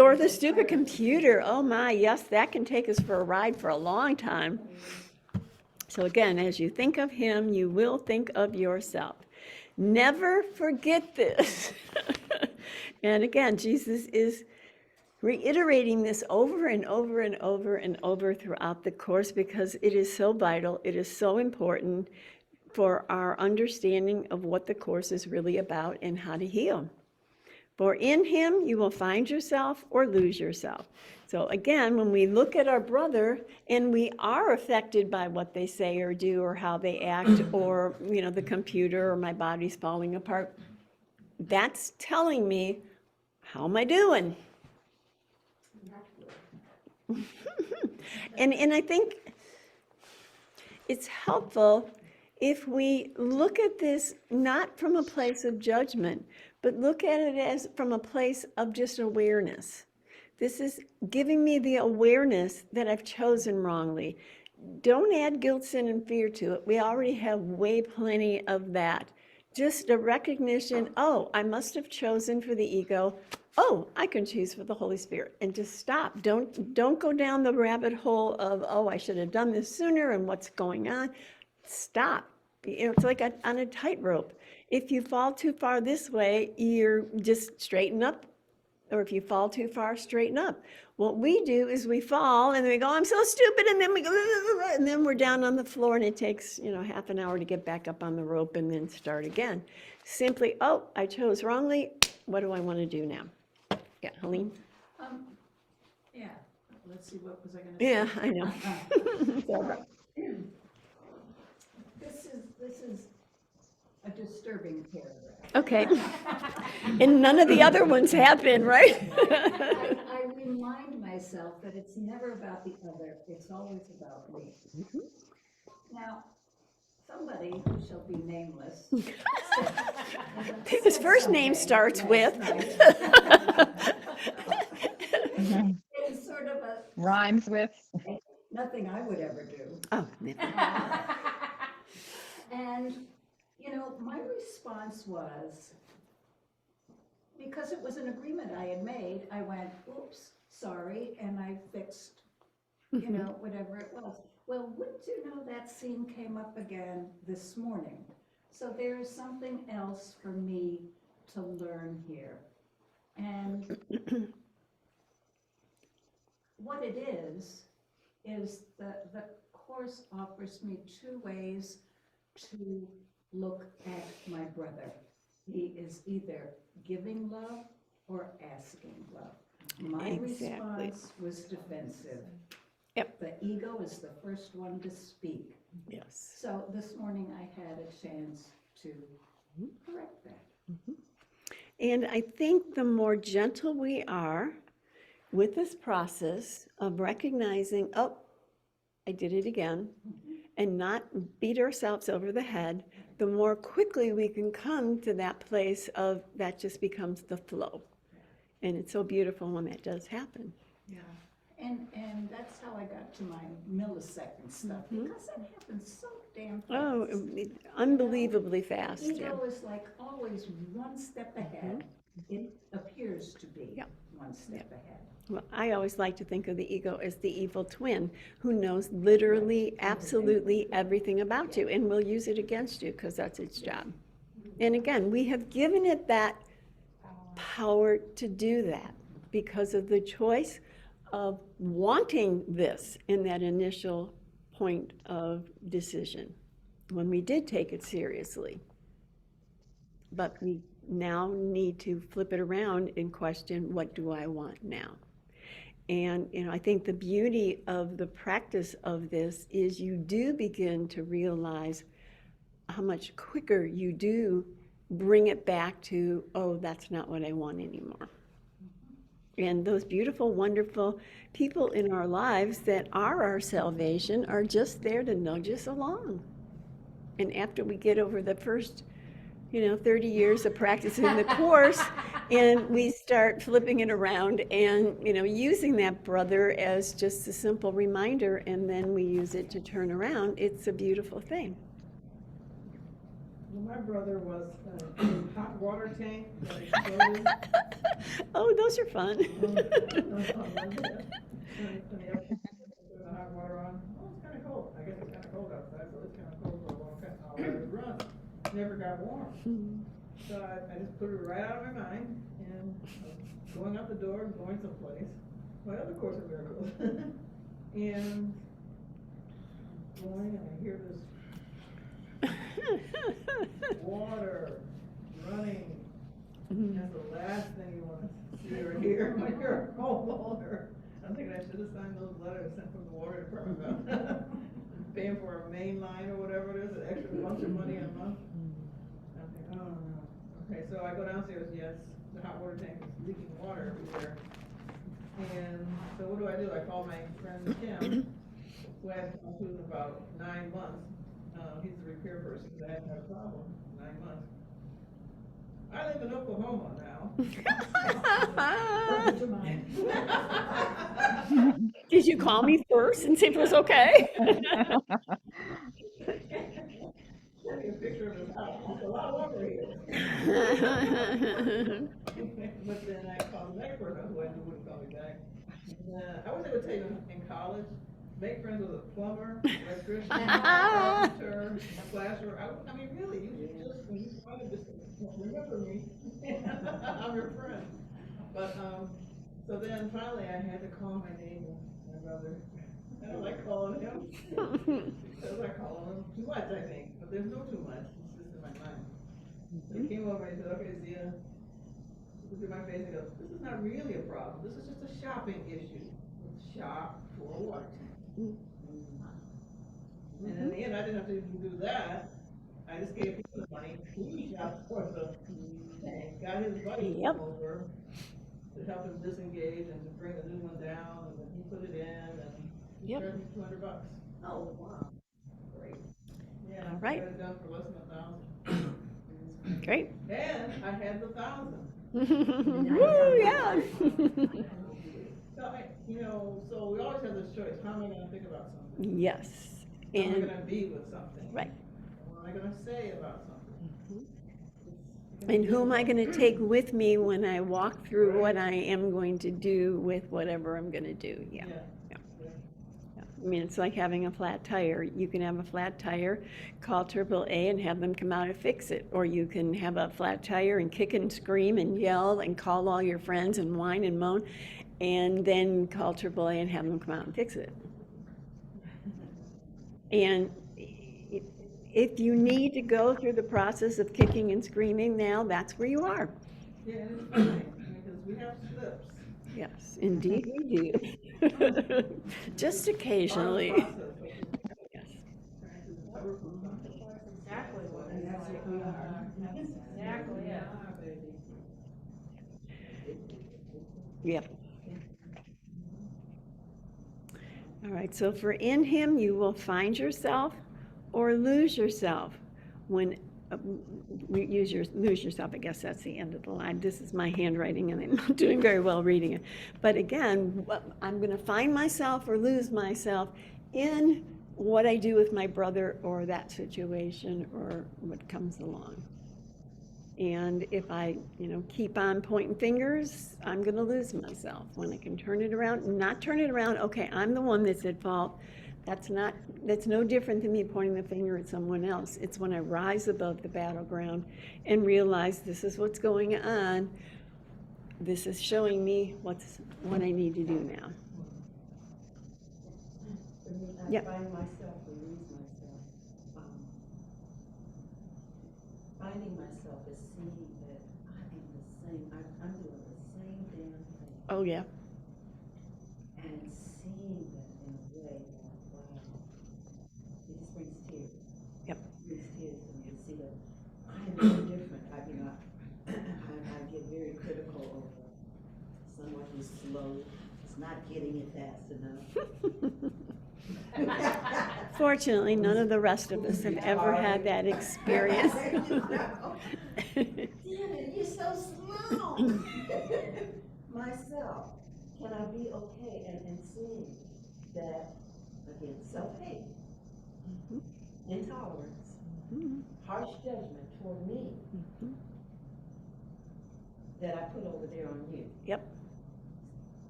Or the stupid computer. Oh my, yes, that can take us for a ride for a long time. So again, as you think of him, you will think of yourself. Never forget this. And again, Jesus is reiterating this over and over and over and over throughout the course because it is so vital, it is so important for our understanding of what the course is really about and how to heal. For in him you will find yourself or lose yourself. So again, when we look at our brother and we are affected by what they say or do or how they act or, the computer or my body's falling apart, that's telling me, how am I doing? And I think it's helpful if we look at this not from a place of judgment, but look at it as from a place of just awareness. This is giving me the awareness that I've chosen wrongly. Don't add guilt, sin, and fear to it. We already have way plenty of that. Just a recognition, oh, I must have chosen for the ego. Oh, I can choose for the Holy Spirit. And just stop. Don't go down the rabbit hole of, oh, I should have done this sooner and what's going on. Stop. It's like on a tightrope. If you fall too far this way, you're just straighten up. Or if you fall too far, straighten up. What we do is we fall and we go, I'm so stupid, and then we go, and then we're down on the floor, and it takes, half an hour to get back up on the rope and then start again. Simply, oh, I chose wrongly. What do I want to do now? Yeah, Helene? Yeah, let's see, what was I gonna say? Yeah, I know. This is a disturbing paragraph. Okay. And none of the other ones have been, right? I remind myself that it's never about the other, it's always about me. Now, somebody who shall be nameless. His first name starts with. It's sort of a, Rhymes with. nothing I would ever do. Oh, never. And, my response was, because it was an agreement I had made, I went, oops, sorry, and I fixed, whatever it was. Well, wouldn't you know that scene came up again this morning? So there is something else for me to learn here. And what it is the Course offers me two ways to look at my brother. He is either giving love or asking love. My Exactly. response was defensive. Yep. The ego is the first one to speak. Yes. So this morning I had a chance to correct that. And I think the more gentle we are with this process of recognizing, oh, I did it again, and not beat ourselves over the head, the more quickly we can come to that place of that just becomes the flow. And it's so beautiful when that does happen. Yeah. And that's how I got to my millisecond stuff, because that happens so damn fast. Oh, unbelievably fast. Yeah. Ego is like always one step ahead. It appears to be one step ahead. Well, I always like to think of the ego as the evil twin who knows literally, absolutely everything about you and will use it against you because that's its job. And again, we have given it that power to do that because of the choice of wanting this in that initial point of decision, when we did take it seriously. But we now need to flip it around and question, what do I want now? And, I think the beauty of the practice of this is you do begin to realize how much quicker you do bring it back to, oh, that's not what I want anymore. And those beautiful, wonderful people in our lives that are our salvation are just there to nudge us along. And after we get over the first 30 years of practicing the course, and we start flipping it around and, using that brother as just a simple reminder, and then we use it to turn around, it's a beautiful thing. Well, my brother was a hot water tank that exploded. Oh, those are fun. Hot water on. Oh, it's kind of cold. I guess it's kind of cold outside, so it's kind of cold for a long time. I'll let it run. Never got warm. So I just put it right out of my mind, and going out the door and going someplace. My other Course of Miracles. And going, and I hear this water running. That's the last thing you want to see or hear when you're a homeowner. I'm thinking I should have signed those letters sent from the water department about paying for a main line or whatever it is, an extra bunch of money a month. I'm thinking, oh no. Okay, so I go downstairs, yes, the hot water tank is leaking water everywhere. And so what do? I call my friend Tim, who I haven't talked to in about 9 months. He's the repair person, because I haven't had a problem in 9 months. I live in Oklahoma now. Did you call me first and see if it was okay? Send me a picture of his house. It's a lot longer here. But then I called the next person who I knew wouldn't call me back. I was able to tell you in college, make friends with a plumber, electrician, carpenter, plasterer. I mean, really, you just, when you find it, just remember me. I'm your friend. But, so then finally I had to call my neighbor, my brother. I don't like calling him. Because I call him too much, I think. But there's no too much. It's just in my mind. So he came over and he said, okay, Zia, look at my face and goes, this is not really a problem. This is just a shopping issue. Shop for a water tank. And in the end, I didn't have to even do that. I just gave him the money. He shopped for the tank, got his buddy to come over to help him disengage and to bring the new one down, and then he put it in, and he charged me $200. Oh, wow. Great. Yeah, All right. I got it done for less than $1,000. Great. And I had the 1,000. Woo, yeah. So so we always have this choice. How am I going to think about something? Yes. How am I going to be with something? Right. What am I going to say about something? And who am I going to take with me when I walk through what I am going to do with whatever I'm going to do? Yeah. I mean, it's like having a flat tire. You can have a flat tire, call AAA and have them come out and fix it. Or you can have a flat tire and kick and scream and yell and call all your friends and whine and moan, and then call AAA and have them come out and fix it. And if you need to go through the process of kicking and screaming now, that's where you are. Yeah, and it's fine, because we have slips. Yes, indeed we do. Just occasionally. Yes. Exactly what it is like we are. Exactly, yeah. Yep. All right, so for in him you will find yourself or lose yourself. When lose yourself, I guess that's the end of the line. This is my handwriting and I'm not doing very well reading it. But again, I'm going to find myself or lose myself in what I do with my brother or that situation or what comes along. And if I, keep on pointing fingers, I'm going to lose myself. When I can turn it around, not turn it around, okay, I'm the one that's at fault. That's no different than me pointing the finger at someone else. It's when I rise above the battleground and realize this is what's going on. This is showing me what I need to do now. For me, Yeah. find myself or lose myself, finding myself is seeing that I am the same, I'm doing the same damn thing. Oh, yeah. And seeing that in a way that, wow, it just brings tears. Yep. It brings tears to me to see that I am no different. I get very critical over someone who's slow, is not getting it fast enough. Fortunately, none of the rest of us have ever had that experience. Damn it, you're so slow. Myself, can I be okay and seeing that, again, self-hate, intolerance, harsh judgment toward me that I put over there on you. Yep.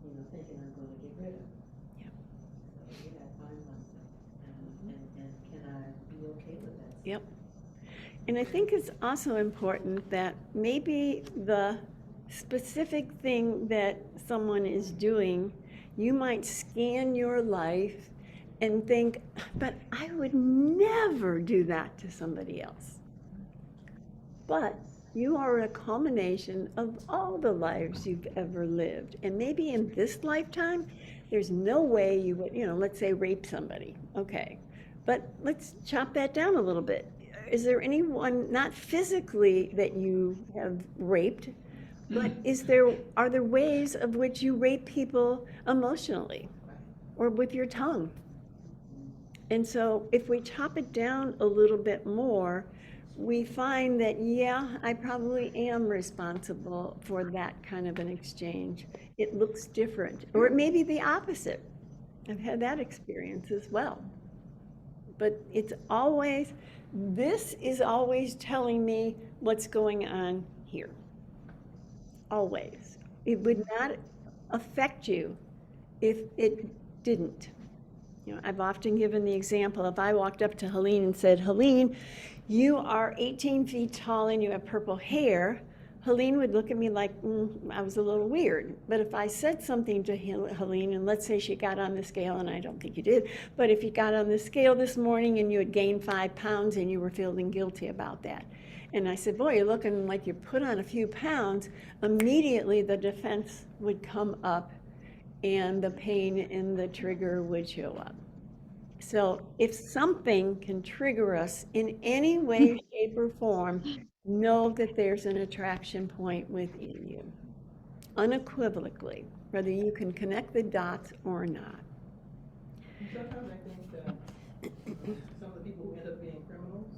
You know, thinking I'm gonna get rid of. Yep. So, yeah, I find myself, and can I be okay with that? Yep. And I think it's also important that maybe the specific thing that someone is doing, you might scan your life and think, but I would never do that to somebody else. But you are a culmination of all the lives you've ever lived. And maybe in this lifetime, there's no way you would, let's say rape somebody. Okay. But let's chop that down a little bit. Is there anyone, not physically, that you have raped, but are there ways of which you rape people emotionally or with your tongue? And so if we chop it down a little bit more, we find that, yeah, I probably am responsible for that kind of an exchange. It looks different, or it may be the opposite. I've had that experience as well. But this is always telling me what's going on here. Always. It would not affect you if it didn't. I've often given the example, if I walked up to Helene and said, Helene, you are 18 feet tall and you have purple hair, Helene would look at me like I was a little weird. But if I said something to Helene, and let's say she got on the scale, and I don't think you did, but if you got on the scale this morning and you had gained 5 pounds and you were feeling guilty about that, and I said, boy, you're looking like you put on a few pounds, immediately the defense would come up and the pain and the trigger would show up. So if something can trigger us in any way, shape, or form, know that there's an attraction point within you, unequivocally, whether you can connect the dots or not. Sometimes I think that some of the people who end up being criminals,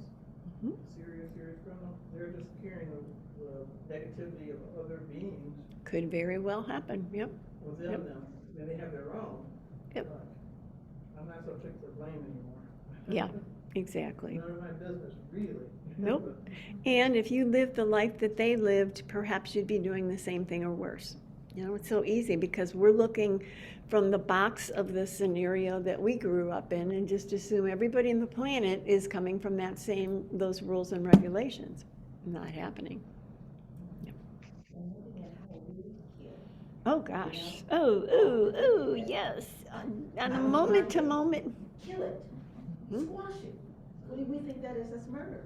serious criminals, they're just carrying the negativity of other beings Could very well happen, yep. within them. Then they have their own. Yep. I'm not so quick to blame anymore. Yeah, exactly. None of my business, really. Nope. And if you lived the life that they lived, perhaps you'd be doing the same thing or worse. It's so easy because we're looking from the box of the scenario that we grew up in and just assume everybody on the planet is coming from those rules and regulations. Not happening. Yep. Oh gosh. Oh, yes. On a moment to moment. Kill it, squash it. What do we think that is? That's murder.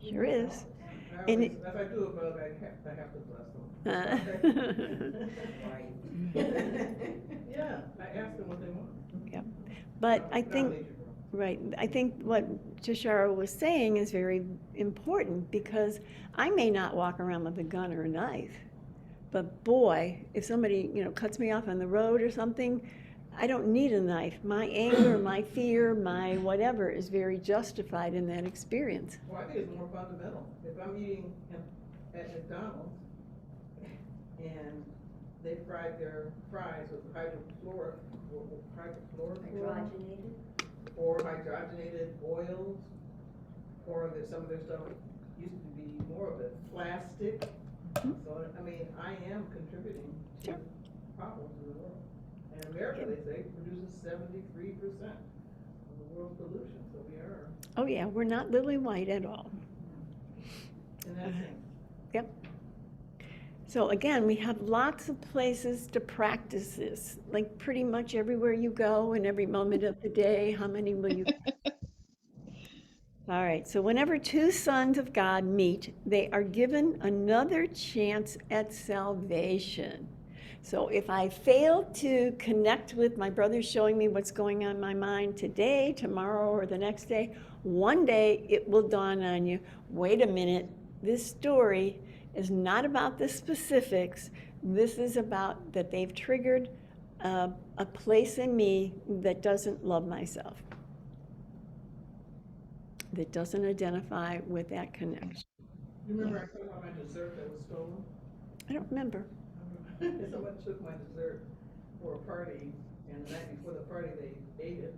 Sure is. If I do it, but I have to bless them. Yeah, I ask them what they want. Yeah. But I think, right, I think what Tashara was saying is very important because I may not walk around with a gun or a knife, but boy, if somebody, cuts me off on the road or something, I don't need a knife. My anger, my fear, my whatever is very justified in that experience. Well, I think it's more fundamental. If I'm eating at McDonald's and they fried their fries with hydrogenated oils, or that some of their stuff used to be more of it plastic. So, I mean, I am contributing to problems in the world. And America, they say, produces 73% of the world's pollution, so we are. Oh yeah, we're not lily white at all. In that sense. Yep. So again, we have lots of places to practice this, like pretty much everywhere you go and every moment of the day. How many will you? All right, so whenever two sons of God meet, they are given another chance at salvation. So if I fail to connect with my brother showing me what's going on in my mind today, tomorrow, or the next day, one day it will dawn on you, wait a minute, this story is not about the specifics. This is about that they've triggered a place in me that doesn't love myself, that doesn't identify with that connection. You remember I told about my dessert that was stolen? I don't remember. Someone took my dessert for a party, and the night before the party, they ate it.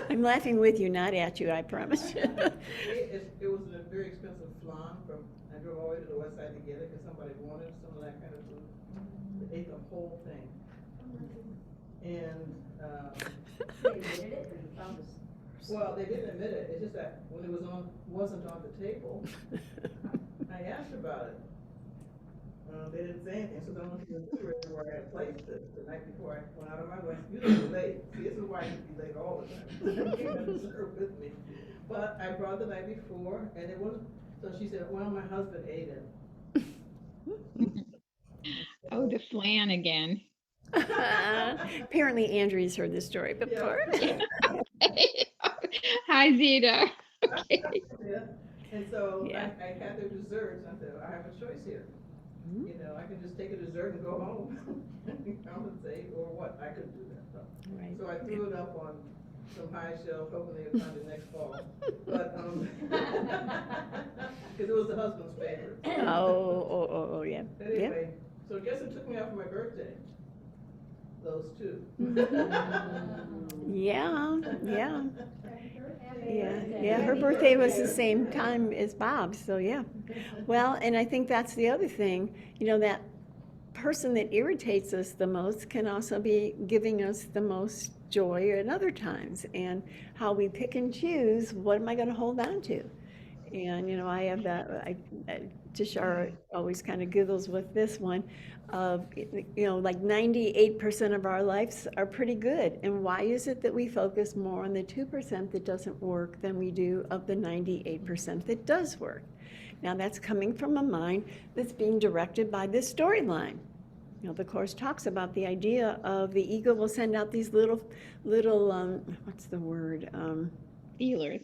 I'm laughing with you, not at you, I promise you. It was a very expensive flan from, I drove all the way to the west side to get it, because somebody wanted some of that kind of food. They ate the whole thing. And, They admitted it, or you found this? well, they didn't admit it, it's just that when it wasn't on the table, I asked about it. They didn't say anything, so then I went to the refrigerator where I had placed it the night before I went out of my way. Usually late. See, this is why I used to be late all the time. I came to dessert with me. But I brought the night before, and it was, so she said, well, my husband ate it. Oh, the flan again. Apparently Andrea's heard this story before. Yeah. Hi, Zita. Okay. Yeah. And so Yeah. I had their desserts, and I said, I have a choice here. Mhm. You know, I can just take a dessert and go home and compensate, or what, I couldn't do that. Right. So I threw it up on some high shelf, hoping they would find it next fall. But, because it was the husband's favorite. Oh, yeah. Yeah. Anyway, so I guess it took me out for my birthday, those two. Yeah, yeah. Yeah, her birthday was the same time as Bob's, so yeah. Well, and I think that's the other thing, that person that irritates us the most can also be giving us the most joy at other times. And how we pick and choose, what am I going to hold on to? And, I have that, Tishara always kind of giggles with this one of, like 98% of our lives are pretty good. And why is it that we focus more on the 2% that doesn't work than we do of the 98% that does work? Now that's coming from a mind that's being directed by this storyline. The Course talks about the idea of the ego will send out these little, what's the word? Feelers.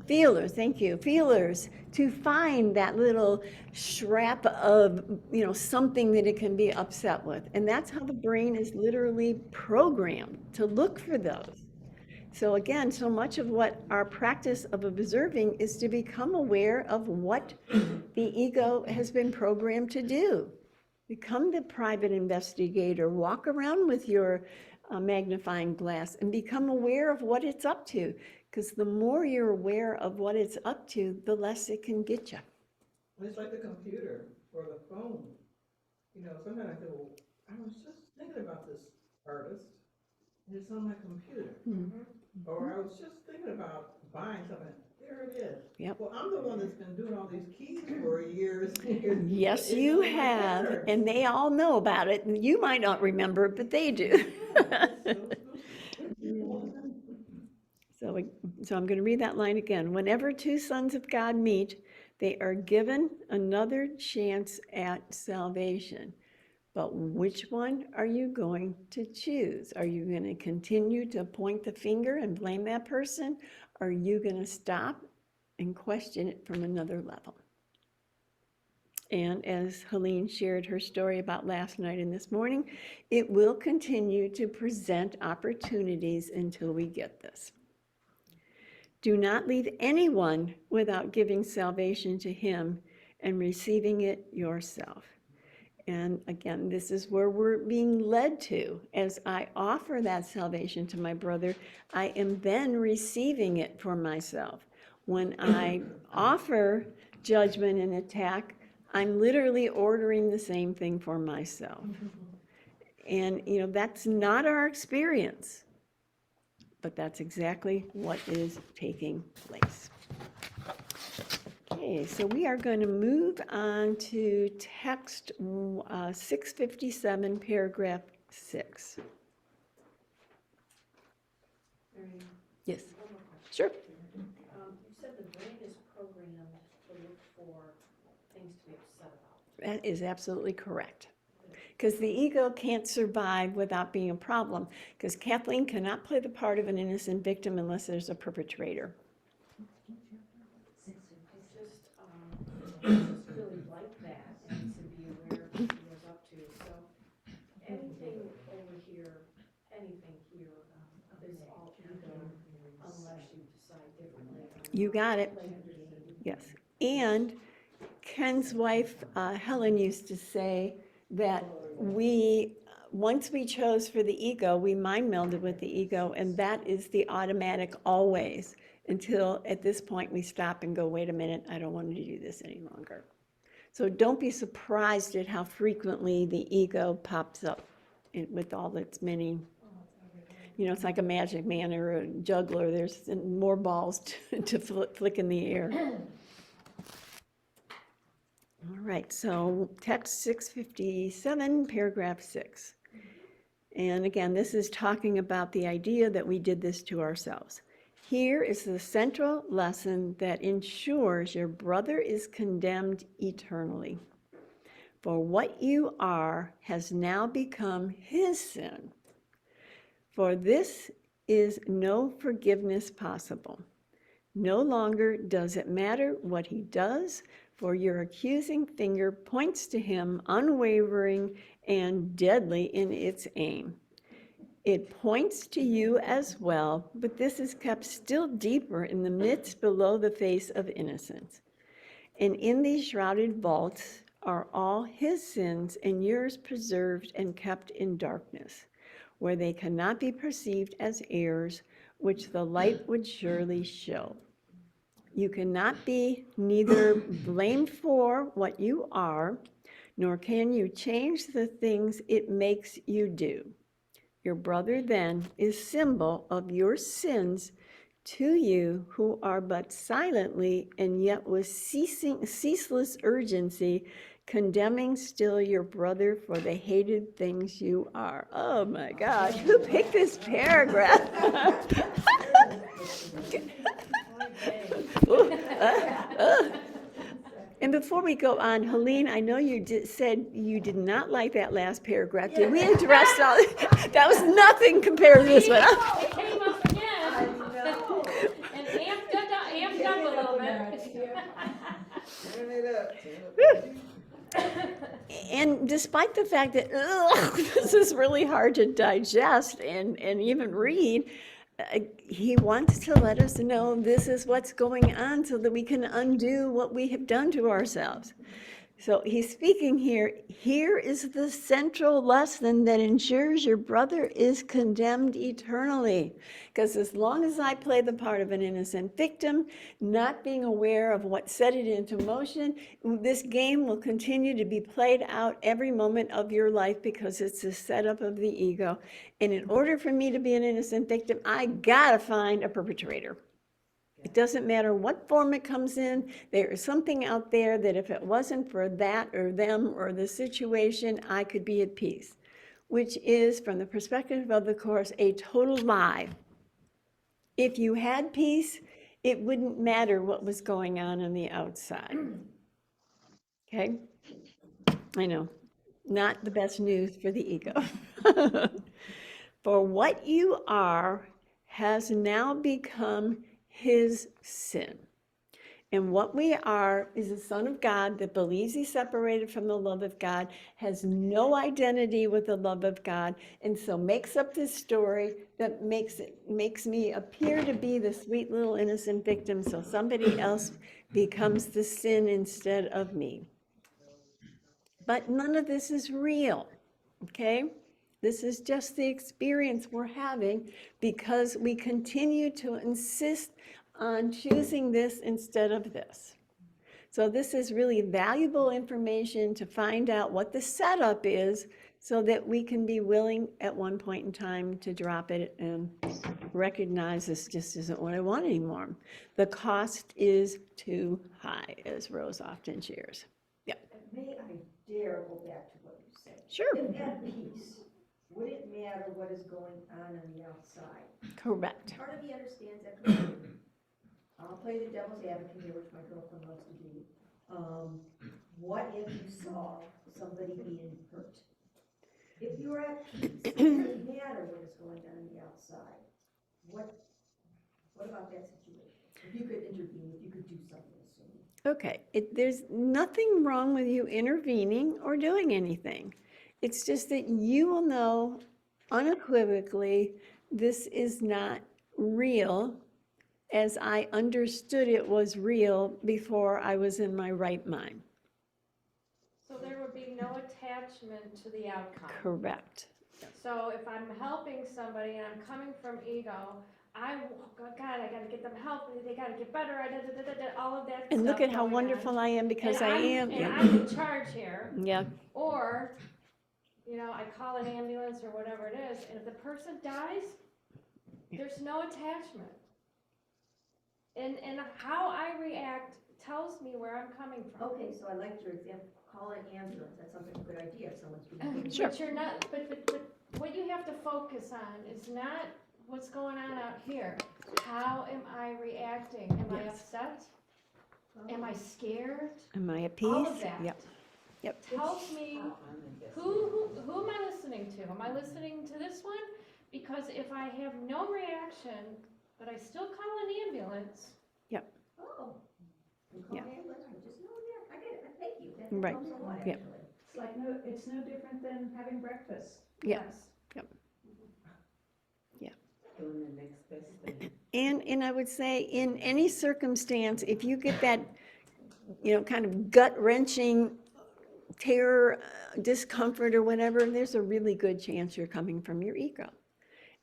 Feelers, thank you, feelers, to find that little scrap of, something that it can be upset with. And that's how the brain is literally programmed to look for those. So again, so much of what our practice of observing is to become aware of what the ego has been programmed to do. Become the private investigator, walk around with your magnifying glass and become aware of what it's up to. Because the more you're aware of what it's up to, the less it can get you. It's like the computer or the phone. Sometimes I say, well, I was just thinking about this artist, and it's on my computer. Mm-hmm. Or I was just thinking about buying something. There it is. Yep. Well, I'm the one that's been doing all these keys for years. Yes, you have, and they all know about it. And you might not remember it, but they do. So I'm going to read that line again. Whenever two sons of God meet, they are given another chance at salvation. But which one are you going to choose? Are you going to continue to point the finger and blame that person? Or are you going to stop and question it from another level? And as Helene shared her story about last night and this morning, it will continue to present opportunities until we get this. Do not leave anyone without giving salvation to him and receiving it yourself. And again, this is where we're being led to. As I offer that salvation to my brother, I am then receiving it for myself. When I offer judgment and attack, I'm literally ordering the same thing for myself. And, that's not our experience, but that's exactly what is taking place. Okay. Okay, so we are going to move on to text 657, paragraph 6. Mary Ann, Yes, one more question. sure. You said the brain is programmed to look for things to be upset about. That is absolutely correct. Because the ego can't survive without being a problem. Because Kathleen cannot play the part of an innocent victim unless there's a perpetrator. I just really like that and to be aware of what he was up to. So anything over here, anything here is all ego unless you decide differently. You got it. Yes. And Ken's wife, Helen, used to say that once we chose for the ego, we mind melded with the ego, and that is the automatic always, until at this point we stop and go, wait a minute, I don't want to do this any longer. So don't be surprised at how frequently the ego pops up with all its many, it's like a magic man or a juggler. There's more balls to flick in the air. All right, so text 657, paragraph 6. And again, this is talking about the idea that we did this to ourselves. Here is the central lesson that ensures your brother is condemned eternally. For what you are has now become his sin. For this is no forgiveness possible. No longer does it matter what he does, for your accusing finger points to him, unwavering and deadly in its aim. It points to you as well, but this is kept still deeper in the midst below the face of innocence. And in these shrouded vaults are all his sins and yours preserved and kept in darkness, where they cannot be perceived as errors, which the light would surely show. You cannot be neither blamed for what you are, nor can you change the things it makes you do. Your brother then is symbol of your sins to you who are but silently and yet with ceaseless urgency condemning still your brother for the hated things you are. Oh my gosh, who picked this paragraph? And before we go on, Helene, I know you said you did not like that last paragraph. Did we address all that? Was nothing compared to this one. It came up again. And amped up a little bit. Turn it up. And despite the fact that this is really hard to digest and even read, he wants to let us know this is what's going on so that we can undo what we have done to ourselves. So he's speaking here. Here is the central lesson that ensures your brother is condemned eternally. Because as long as I play the part of an innocent victim, not being aware of what set it into motion, this game will continue to be played out every moment of your life because it's a setup of the ego. And in order for me to be an innocent victim, I gotta find a perpetrator. It doesn't matter what form it comes in, there is something out there that if it wasn't for that or them or the situation, I could be at peace, which is, from the perspective of the Course, a total lie. If you had peace, it wouldn't matter what was going on the outside. Okay? I know, not the best news for the ego. For what you are has now become his sin. And what we are is a son of God that believes he's separated from the love of God, has no identity with the love of God, and so makes up this story that makes me appear to be the sweet little innocent victim, so somebody else becomes the sin instead of me. But none of this is real, okay? This is just the experience we're having because we continue to insist on choosing this instead of this. So this is really valuable information to find out what the setup is so that we can be willing at one point in time to drop it and recognize this just isn't what I want anymore. The cost is too high, as Rose often shares. May I dare go back to what you said? Sure. If at peace, would it matter what is going on the outside? Correct. Part of me understands that completely. I'll play the devil's advocate here, which my girlfriend loves to do. What if you saw somebody being hurt? If you're at peace, it doesn't matter what is going on the outside. What about that situation? If you could intervene, if you could do something soon. Okay, there's nothing wrong with you intervening or doing anything. It's just that you will know unequivocally this is not real as I understood it was real before I was in my right mind. So there would be no attachment to the outcome. Correct. So if I'm helping somebody and I'm coming from ego, God, I gotta get them help, they gotta get better, all of that stuff. And look at how going on. wonderful I am because And I am. And I'm in charge here. Yeah, Or, I call an ambulance or whatever it is, and if the person dies, there's no attachment. And how I react tells me where I'm coming from. Okay, so I liked your example, call an ambulance, that sounds like a good idea, if someone's being. Sure. But you're not, but what you have to focus on is not what's going on out here. How am I reacting? Am I Yes. upset? Am I scared? am I at peace? All of that. Yep. Tells me who am I listening to? Am I listening to this one? Because if I have no reaction, but I still call an ambulance. Oh. You call Yeah. an ambulance, I just know that, I get it, thank you, that Right. helps a lot, Yeah. actually. It's like it's no different than having breakfast. Yeah. Yes. Doing the next best thing. And I would say in any circumstance, if you get that, kind of gut wrenching terror, discomfort or whatever, there's a really good chance you're coming from your ego.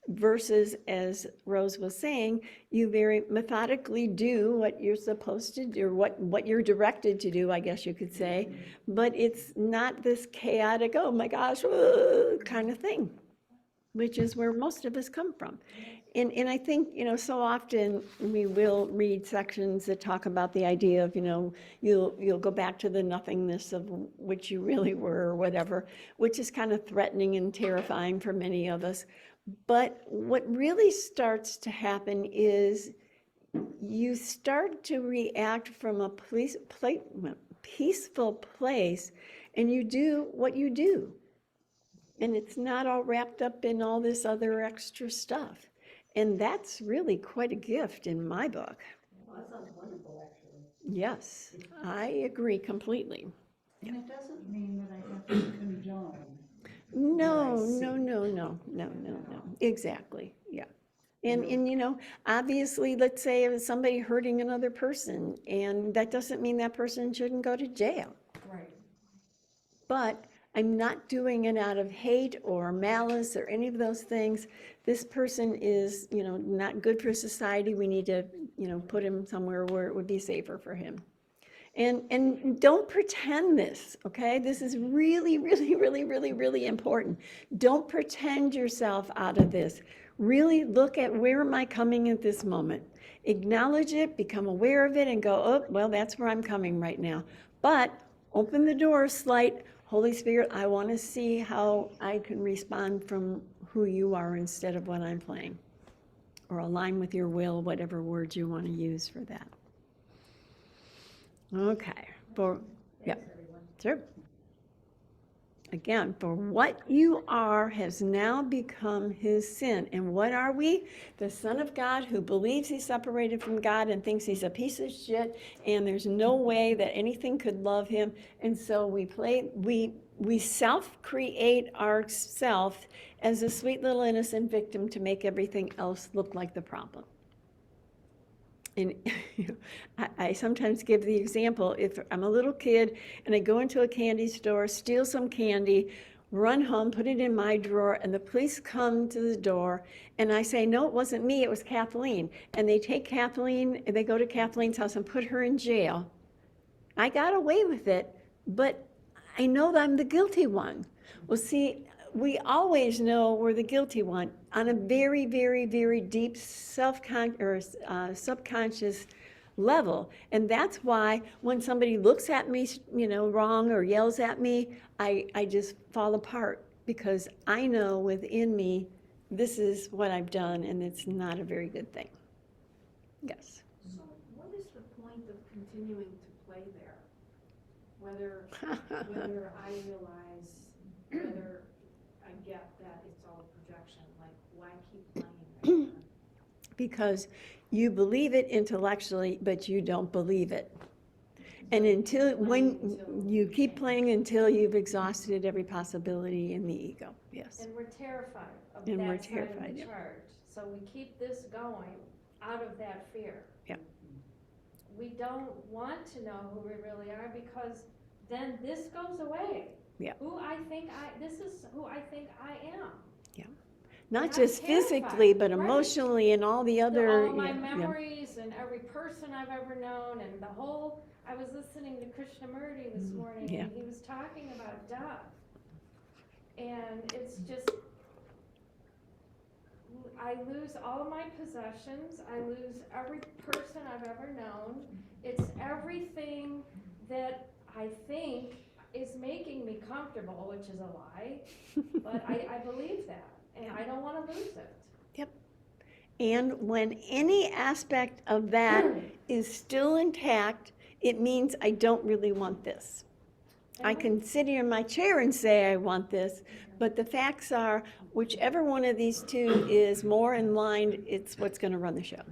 Versus, as Rose was saying, you very methodically do what you're supposed to do, or what you're directed to do, I guess you could say. But it's not this chaotic, oh my gosh, kind of thing, which is where most of us come from. And I think, so often we will read sections that talk about the idea of, you'll go back to the nothingness of which you really were or whatever, which is kind of threatening and terrifying for many of us. But what really starts to happen is you start to react from a peaceful place, and you do what you do. And it's not all wrapped up in all this other extra stuff. And that's really quite a gift in my book. Well, that sounds wonderful, actually. Yes, I agree completely. And it doesn't mean that I have to condone. No, exactly, yeah. And obviously, let's say it was somebody hurting another person, and that doesn't mean that person shouldn't go to jail. Right. But I'm not doing it out of hate or malice or any of those things. This person is, not good for society. We need to, put him somewhere where it would be safer for him. And don't pretend this, okay? This is really, really, really, really, really important. Don't pretend yourself out of this. Really look at where am I coming at this moment. Acknowledge it, become aware of it, and go, oh, well, that's where I'm coming right now. But open the door slight. Holy Spirit, I want to see how I can respond from who you are instead of what I'm playing. Or align with your will, whatever words you want to use for that. Okay, sure. Again, for what you are has now become his sin. And what are we? The Son of God who believes he's separated from God and thinks he's a piece of shit and there's no way that anything could love him. And so we self-create ourself as a sweet little innocent victim to make everything else look like the problem. And I sometimes give the example, if I'm a little kid and I go into a candy store, steal some candy, run home, put it in my drawer, and the police come to the door, and I say, no, it wasn't me, it was Kathleen. And they take Kathleen, and they go to Kathleen's house and put her in jail. I got away with it, but I know that I'm the guilty one. Well, see, we always know we're the guilty one on a very, very, very deep subconscious level. And that's why when somebody looks at me, wrong or yells at me, I just fall apart because I know within me, this is what I've done and it's not a very good thing. Yes. So what is the point of continuing to play there? Whether I realize, whether I get that it's all projection, like why keep playing there? Because you believe it intellectually, but you don't believe it. And you keep playing until you've exhausted every possibility in the ego, yes. And we're terrified of And we're that side terrified, of the yeah. charge. So we keep this going out of that fear. Yeah. We don't want to know who we really are because then this goes away. Yeah. This is who I think I am. Not I'm just physically, but terrified, right. emotionally and all the other. All my memories and every person I've ever known and I was listening to Krishnamurti this morning Yeah. and he was talking about death. And it's just, I lose all of my possessions, I lose every person I've ever known. It's everything that I think is making me comfortable, which is a lie, but I believe that. And I don't want to lose it. Yep. And when any aspect of that is still intact, it means I don't really want this. I can sit here in my chair and say I want this, but the facts are, whichever one of these two is more in line, it's what's going to run the show.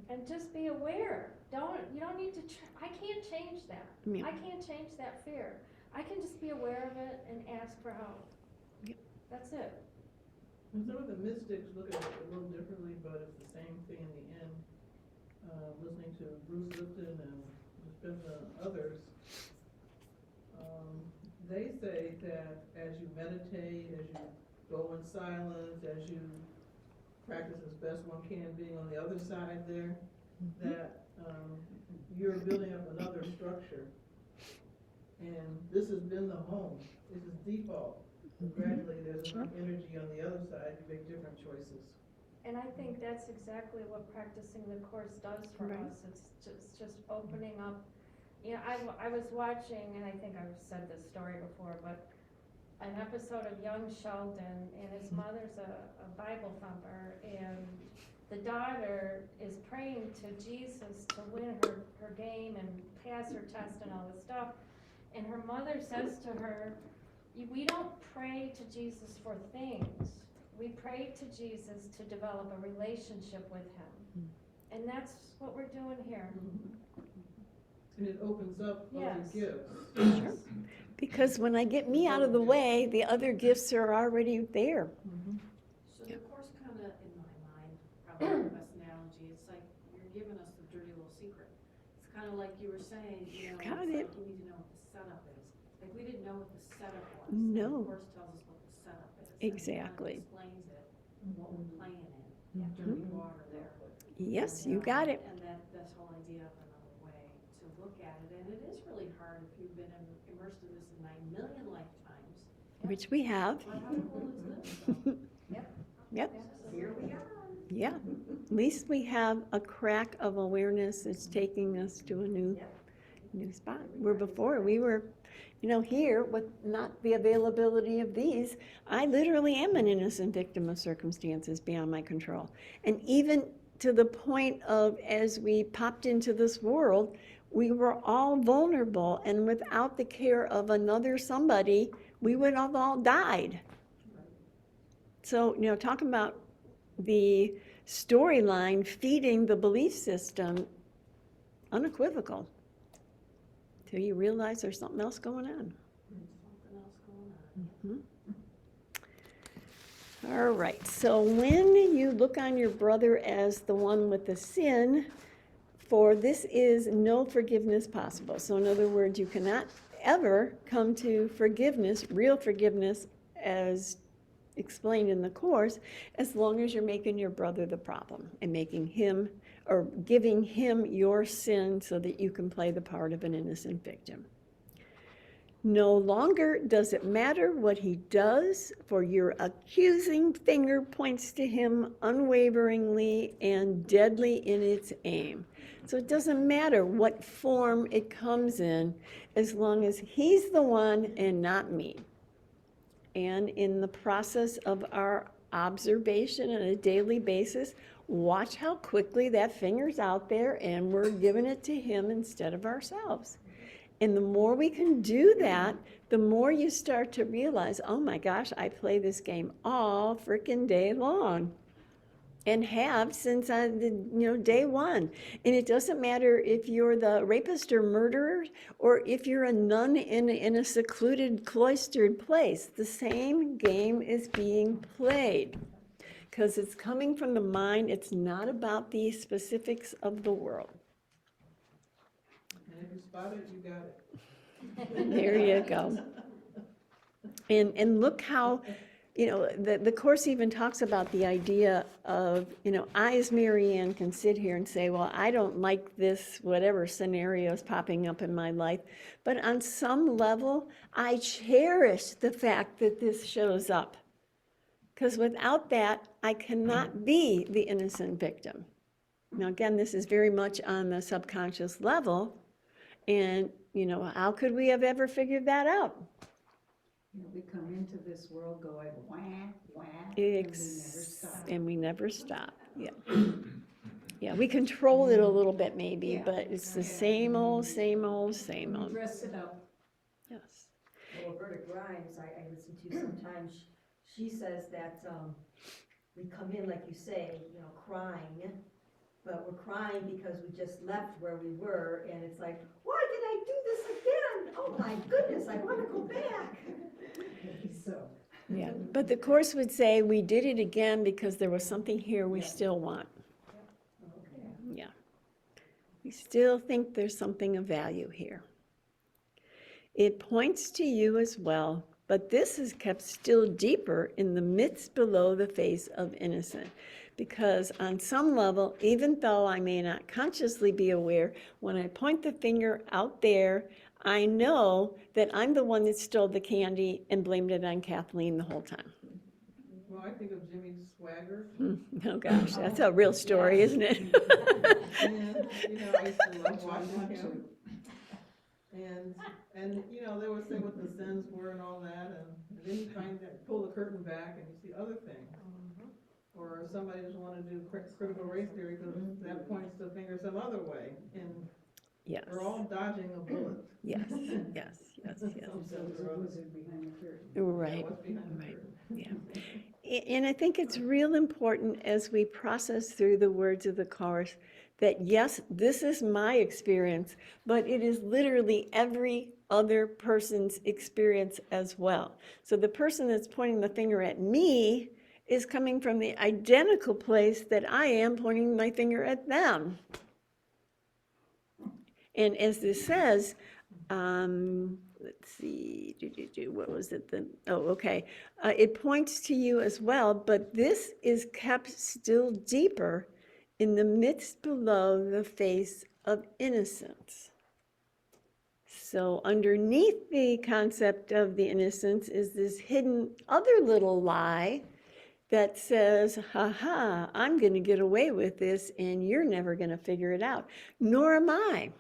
And just be aware. You don't need to, I can't change that. Yeah. I can't change that fear. I can just be aware of it and ask for help. Yep. That's it. And some of the mystics look at it a little differently, but it's the same thing in the end. Listening to Bruce Lipton and Dispenza and others, they say that as you meditate, as you go in silence, as you practice as best one can being on the other side there, that you're building up another structure. And this has been the home. This is default. Gradually, there's enough energy on the other side to make different choices. And I think that's exactly what practicing the Course does for Right. us. It's just opening up. I was watching, and I think I've said this story before, but an episode of Young Sheldon, and his mother's a Bible thumper, and the daughter is praying to Jesus to win her game and pass her test and all this stuff. And her mother says to her, we don't pray to Jesus for things. We pray to Jesus to develop a relationship with him. And that's what we're doing here. And it opens up other Yes. gifts. Sure. Because when I get me out of the way, the other gifts are already there. So the Course kind of, in my mind, probably the best analogy, it's like you're giving us the dirty little secret. It's kind of like you were saying, Got it's it. like we need to know what the setup is. Like we didn't know what the setup was. No. The Course tells us what the setup is. Exactly. And it kind of explains it, what we're playing in, dirty water there. Yes, you got it. And this whole idea of another way to look at it, and it is really hard if you've been immersed in this in 9 million lifetimes. Which we have. But how cool is this? Yep. Here we are. Yeah. At least we have a crack of awareness that's taking us to a new spot. Where before we were, here with not the availability of these, I literally am an innocent victim of circumstances beyond my control. And even to the point of, as we popped into this world, we were all vulnerable, and without the care of another somebody, we would have all died. So, talking about the storyline feeding the belief system, unequivocal, till you realize there's something else going on. All right, so when you look on your brother as the one with the sin, for this is no forgiveness possible. So in other words, you cannot ever come to forgiveness, real forgiveness, as explained in the Course, as long as you're making your brother the problem and making him, or giving him your sin so that you can play the part of an innocent victim. No longer does it matter what he does, for your accusing finger points to him unwaveringly and deadly in its aim. So it doesn't matter what form it comes in, as long as he's the one and not me. And in the process of our observation on a daily basis, watch how quickly that finger's out there and we're giving it to him instead of ourselves. And the more we can do that, the more you start to realize, oh my gosh, I play this game all freaking day long. And have since day one. And it doesn't matter if you're the rapist or murderer, or if you're a nun in a secluded, cloistered place. The same game is being played. Because it's coming from the mind. It's not about the specifics of the world. And if you spot it, you got it. There you go. And look how, the Course even talks about the idea of, I as Mary Ann can sit here and say, well, I don't like this, whatever scenario is popping up in my life. But on some level, I cherish the fact that this shows up. Because without that, I cannot be the innocent victim. Now, again, this is very much on the subconscious level. And, how could we have ever figured that out? We come into this world going wah, wah, and we never stop. And we never stop, yeah. Yeah, we control it a little bit maybe, Yeah. but it's the same old, same old, same We old. dress it up. Yes. Well, Roberta Grimes, I listen to sometimes, she says that, we come in, like you say, crying, but we're crying because we just left where we were, and it's like, why did I do this again? Oh my goodness, I want to go back. So. Yeah, but the Course would say we did it again because there was something here we still want. Okay. Yeah. We still think there's something of value here. It points to you as well, but this is kept still deeper in the midst below the face of innocent. Because on some level, even though I may not consciously be aware, when I point the finger out there, I know that I'm the one that stole the candy and blamed it on Kathleen the whole time. Well, I think of Jimmy's swagger. Oh gosh, that's a real story, isn't it? And, I used to love watching him. And they would say what the sins were and all that, and then you pull the curtain back and you see other things. Or somebody just want to do critical race theory because that points the finger some other way, and Yes. we're all dodging a bullet. Yes. Some sense or other. Right, Yeah, what's behind the right, curtain. yeah. And I think it's real important as we process through the words of the Course that yes, this is my experience, but it is literally every other person's experience as well. So the person that's pointing the finger at me is coming from the identical place that I am pointing my finger at them. And as this says, let's see, what was it? It points to you as well, but this is kept still deeper in the midst below the face of innocence. So underneath the concept of the innocence is this hidden other little lie that says, I'm going to get away with this and you're never going to figure it out, nor am I.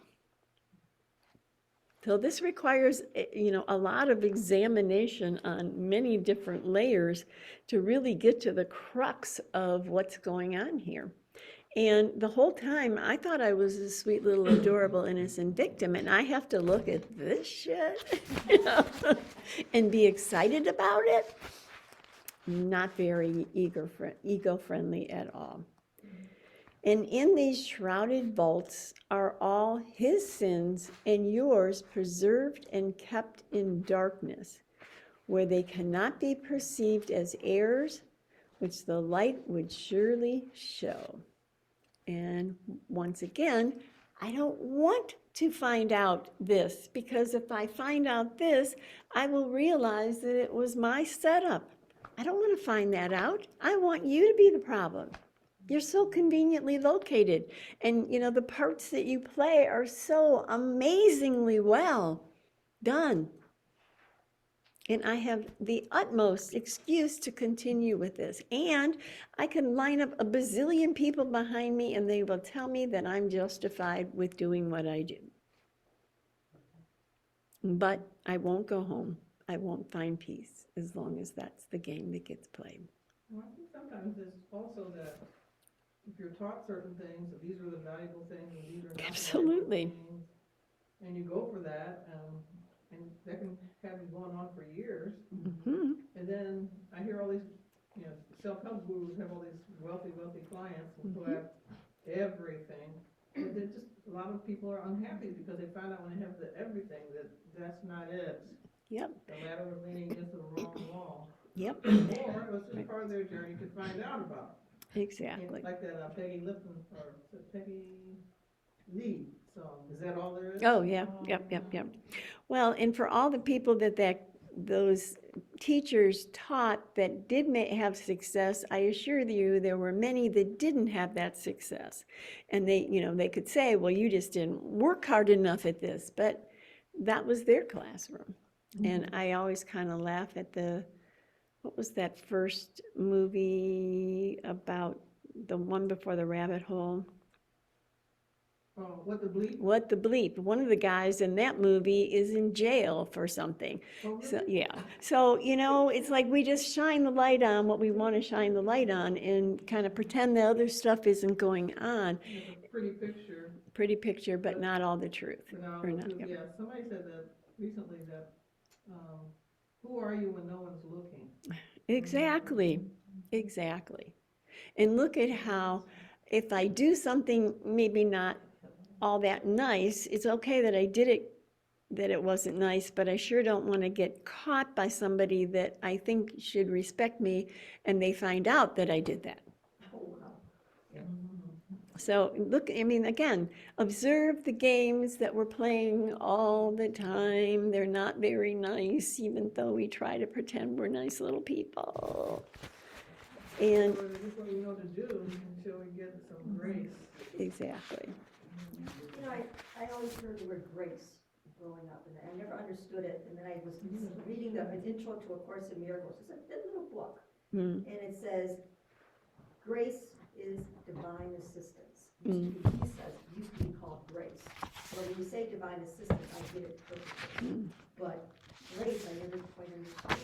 So this requires, a lot of examination on many different layers to really get to the crux of what's going on here. And the whole time, I thought I was a sweet little adorable innocent victim, and I have to look at this shit and be excited about it. Not very ego-friendly at all. And in these shrouded vaults are all his sins and yours preserved and kept in darkness, where they cannot be perceived as errors, which the light would surely show. And once again, I don't want to find out this, because if I find out this, I will realize that it was my setup. I don't want to find that out. I want you to be the problem. You're so conveniently located. And, the parts that you play are so amazingly well done. And I have the utmost excuse to continue with this. And I can line up a bazillion people behind me and they will tell me that I'm justified with doing what I do. But I won't go home. I won't find peace as long as that's the game that gets played. Well, I think sometimes it's also that if you're taught certain things, that these are the valuable things and these are not the valuable Absolutely. things, and you go for that, and that can have you going on for years. Mhm. And then I hear all these, self-help gurus have all these wealthy clients who have everything. But they're just, a lot of people are unhappy because they find out when they have the everything that that's not it. Yep, The ladder was leaning against the wrong wall. yep, Or it was just part of their journey to find out about. exactly. Like that Peggy Lipton, or is it Peggy Lee song, is that all there is? Oh, yeah, yep. Well, and for all the people that those teachers taught that did have success, I assure you, there were many that didn't have that success. And they could say, well, you just didn't work hard enough at this, but that was their classroom. And I always kind of laugh at what was that first movie about, the one before the rabbit hole? Oh, What the Bleep? What the Bleep. One of the guys in that movie is in jail for something. Oh, So, really? yeah. So, it's like we just shine the light on what we want to shine the light on and kind of pretend the other stuff isn't going on. It's a pretty picture, Pretty picture, but not all the truth. but now, Or not, yeah, somebody said that recently that, who are you when no one's looking? Exactly. And look at how, if I do something maybe not all that nice, it's okay that I did it, that it wasn't nice, but I sure don't want to get caught by somebody that I think should respect me and they find out that I did that. Oh, wow. So look, again, observe the games that we're playing all the time. They're not very nice, even though we try to pretend we're nice little people. And Or just what you know to do until we get some grace. exactly. I always heard the word grace growing up, and I never understood it, and then I was reading an intro to A Course in Miracles. It's a little book, and it says, grace is divine assistance. He says, it used to be called grace. So when you say divine assistance, I get it perfectly. But grace, I never quite understood.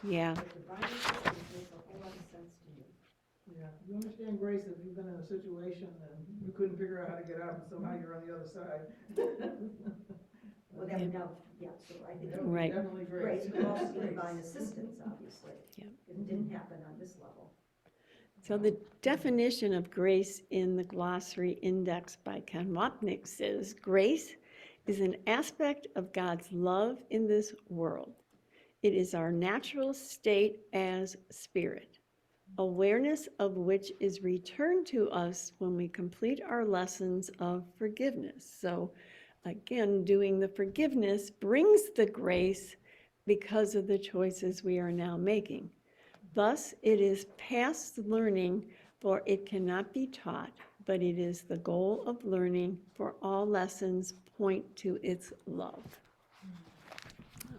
Yeah. But divine assistance makes a whole lot of sense to me. Yeah, you understand grace if you've been in a situation and you couldn't figure out how to get out, and somehow you're on the other side. Well, that would now, yeah, so I think That would be Right. definitely grace grace. would also be divine assistance, obviously. Yep. It didn't happen on this level. So the definition of grace in the glossary index by Ken Wapnick says, grace is an aspect of God's love in this world. It is our natural state as spirit, awareness of which is returned to us when we complete our lessons of forgiveness. So again, doing the forgiveness brings the grace because of the choices we are now making. Thus, it is past learning, for it cannot be taught, but it is the goal of learning, for all lessons point to its love.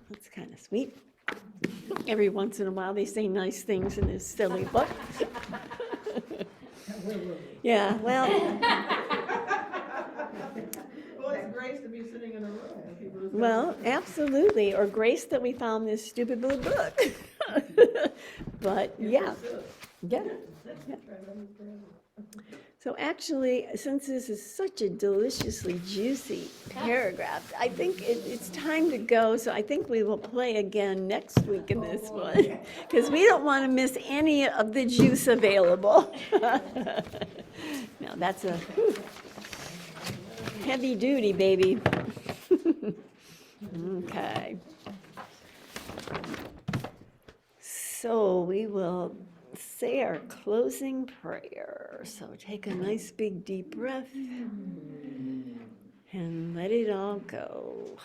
That's kind of sweet. Every once in a while, they say nice things in this silly book. Yeah, well, Well, it's grace to be sitting in a room with people. who's got well, some- absolutely, or grace that we found this stupid little book. But, yeah, yeah. So actually, since this is such a deliciously juicy paragraph, I think it's time to go. So I think we will play again next week in this one, because we don't want to miss any of the juice available. Now, that's a heavy duty, baby. Okay. So we will say our closing prayer. So take a nice big deep breath and let it all go.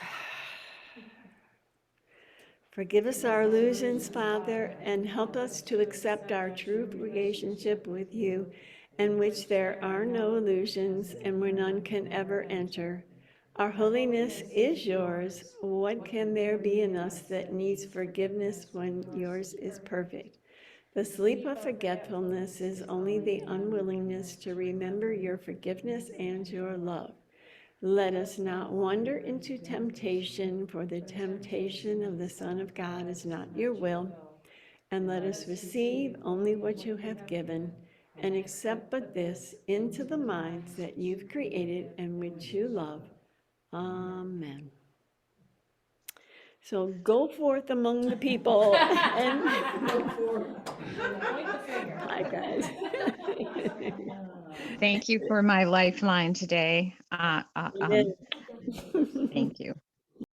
Forgive us our illusions, Father, and help us to accept our true relationship with you, in which there are no illusions and where none can ever enter. Our holiness is yours. What can there be in us that needs forgiveness when yours is perfect? The sleep of forgetfulness is only the unwillingness to remember your forgiveness and your love. Let us not wander into temptation, for the temptation of the Son of God is not your will. And let us receive only what you have given, and accept but this into the minds that you've created and which you love. Amen. So go forth among the people and Point the finger. hi guys. Thank you for my lifeline today. Thank you.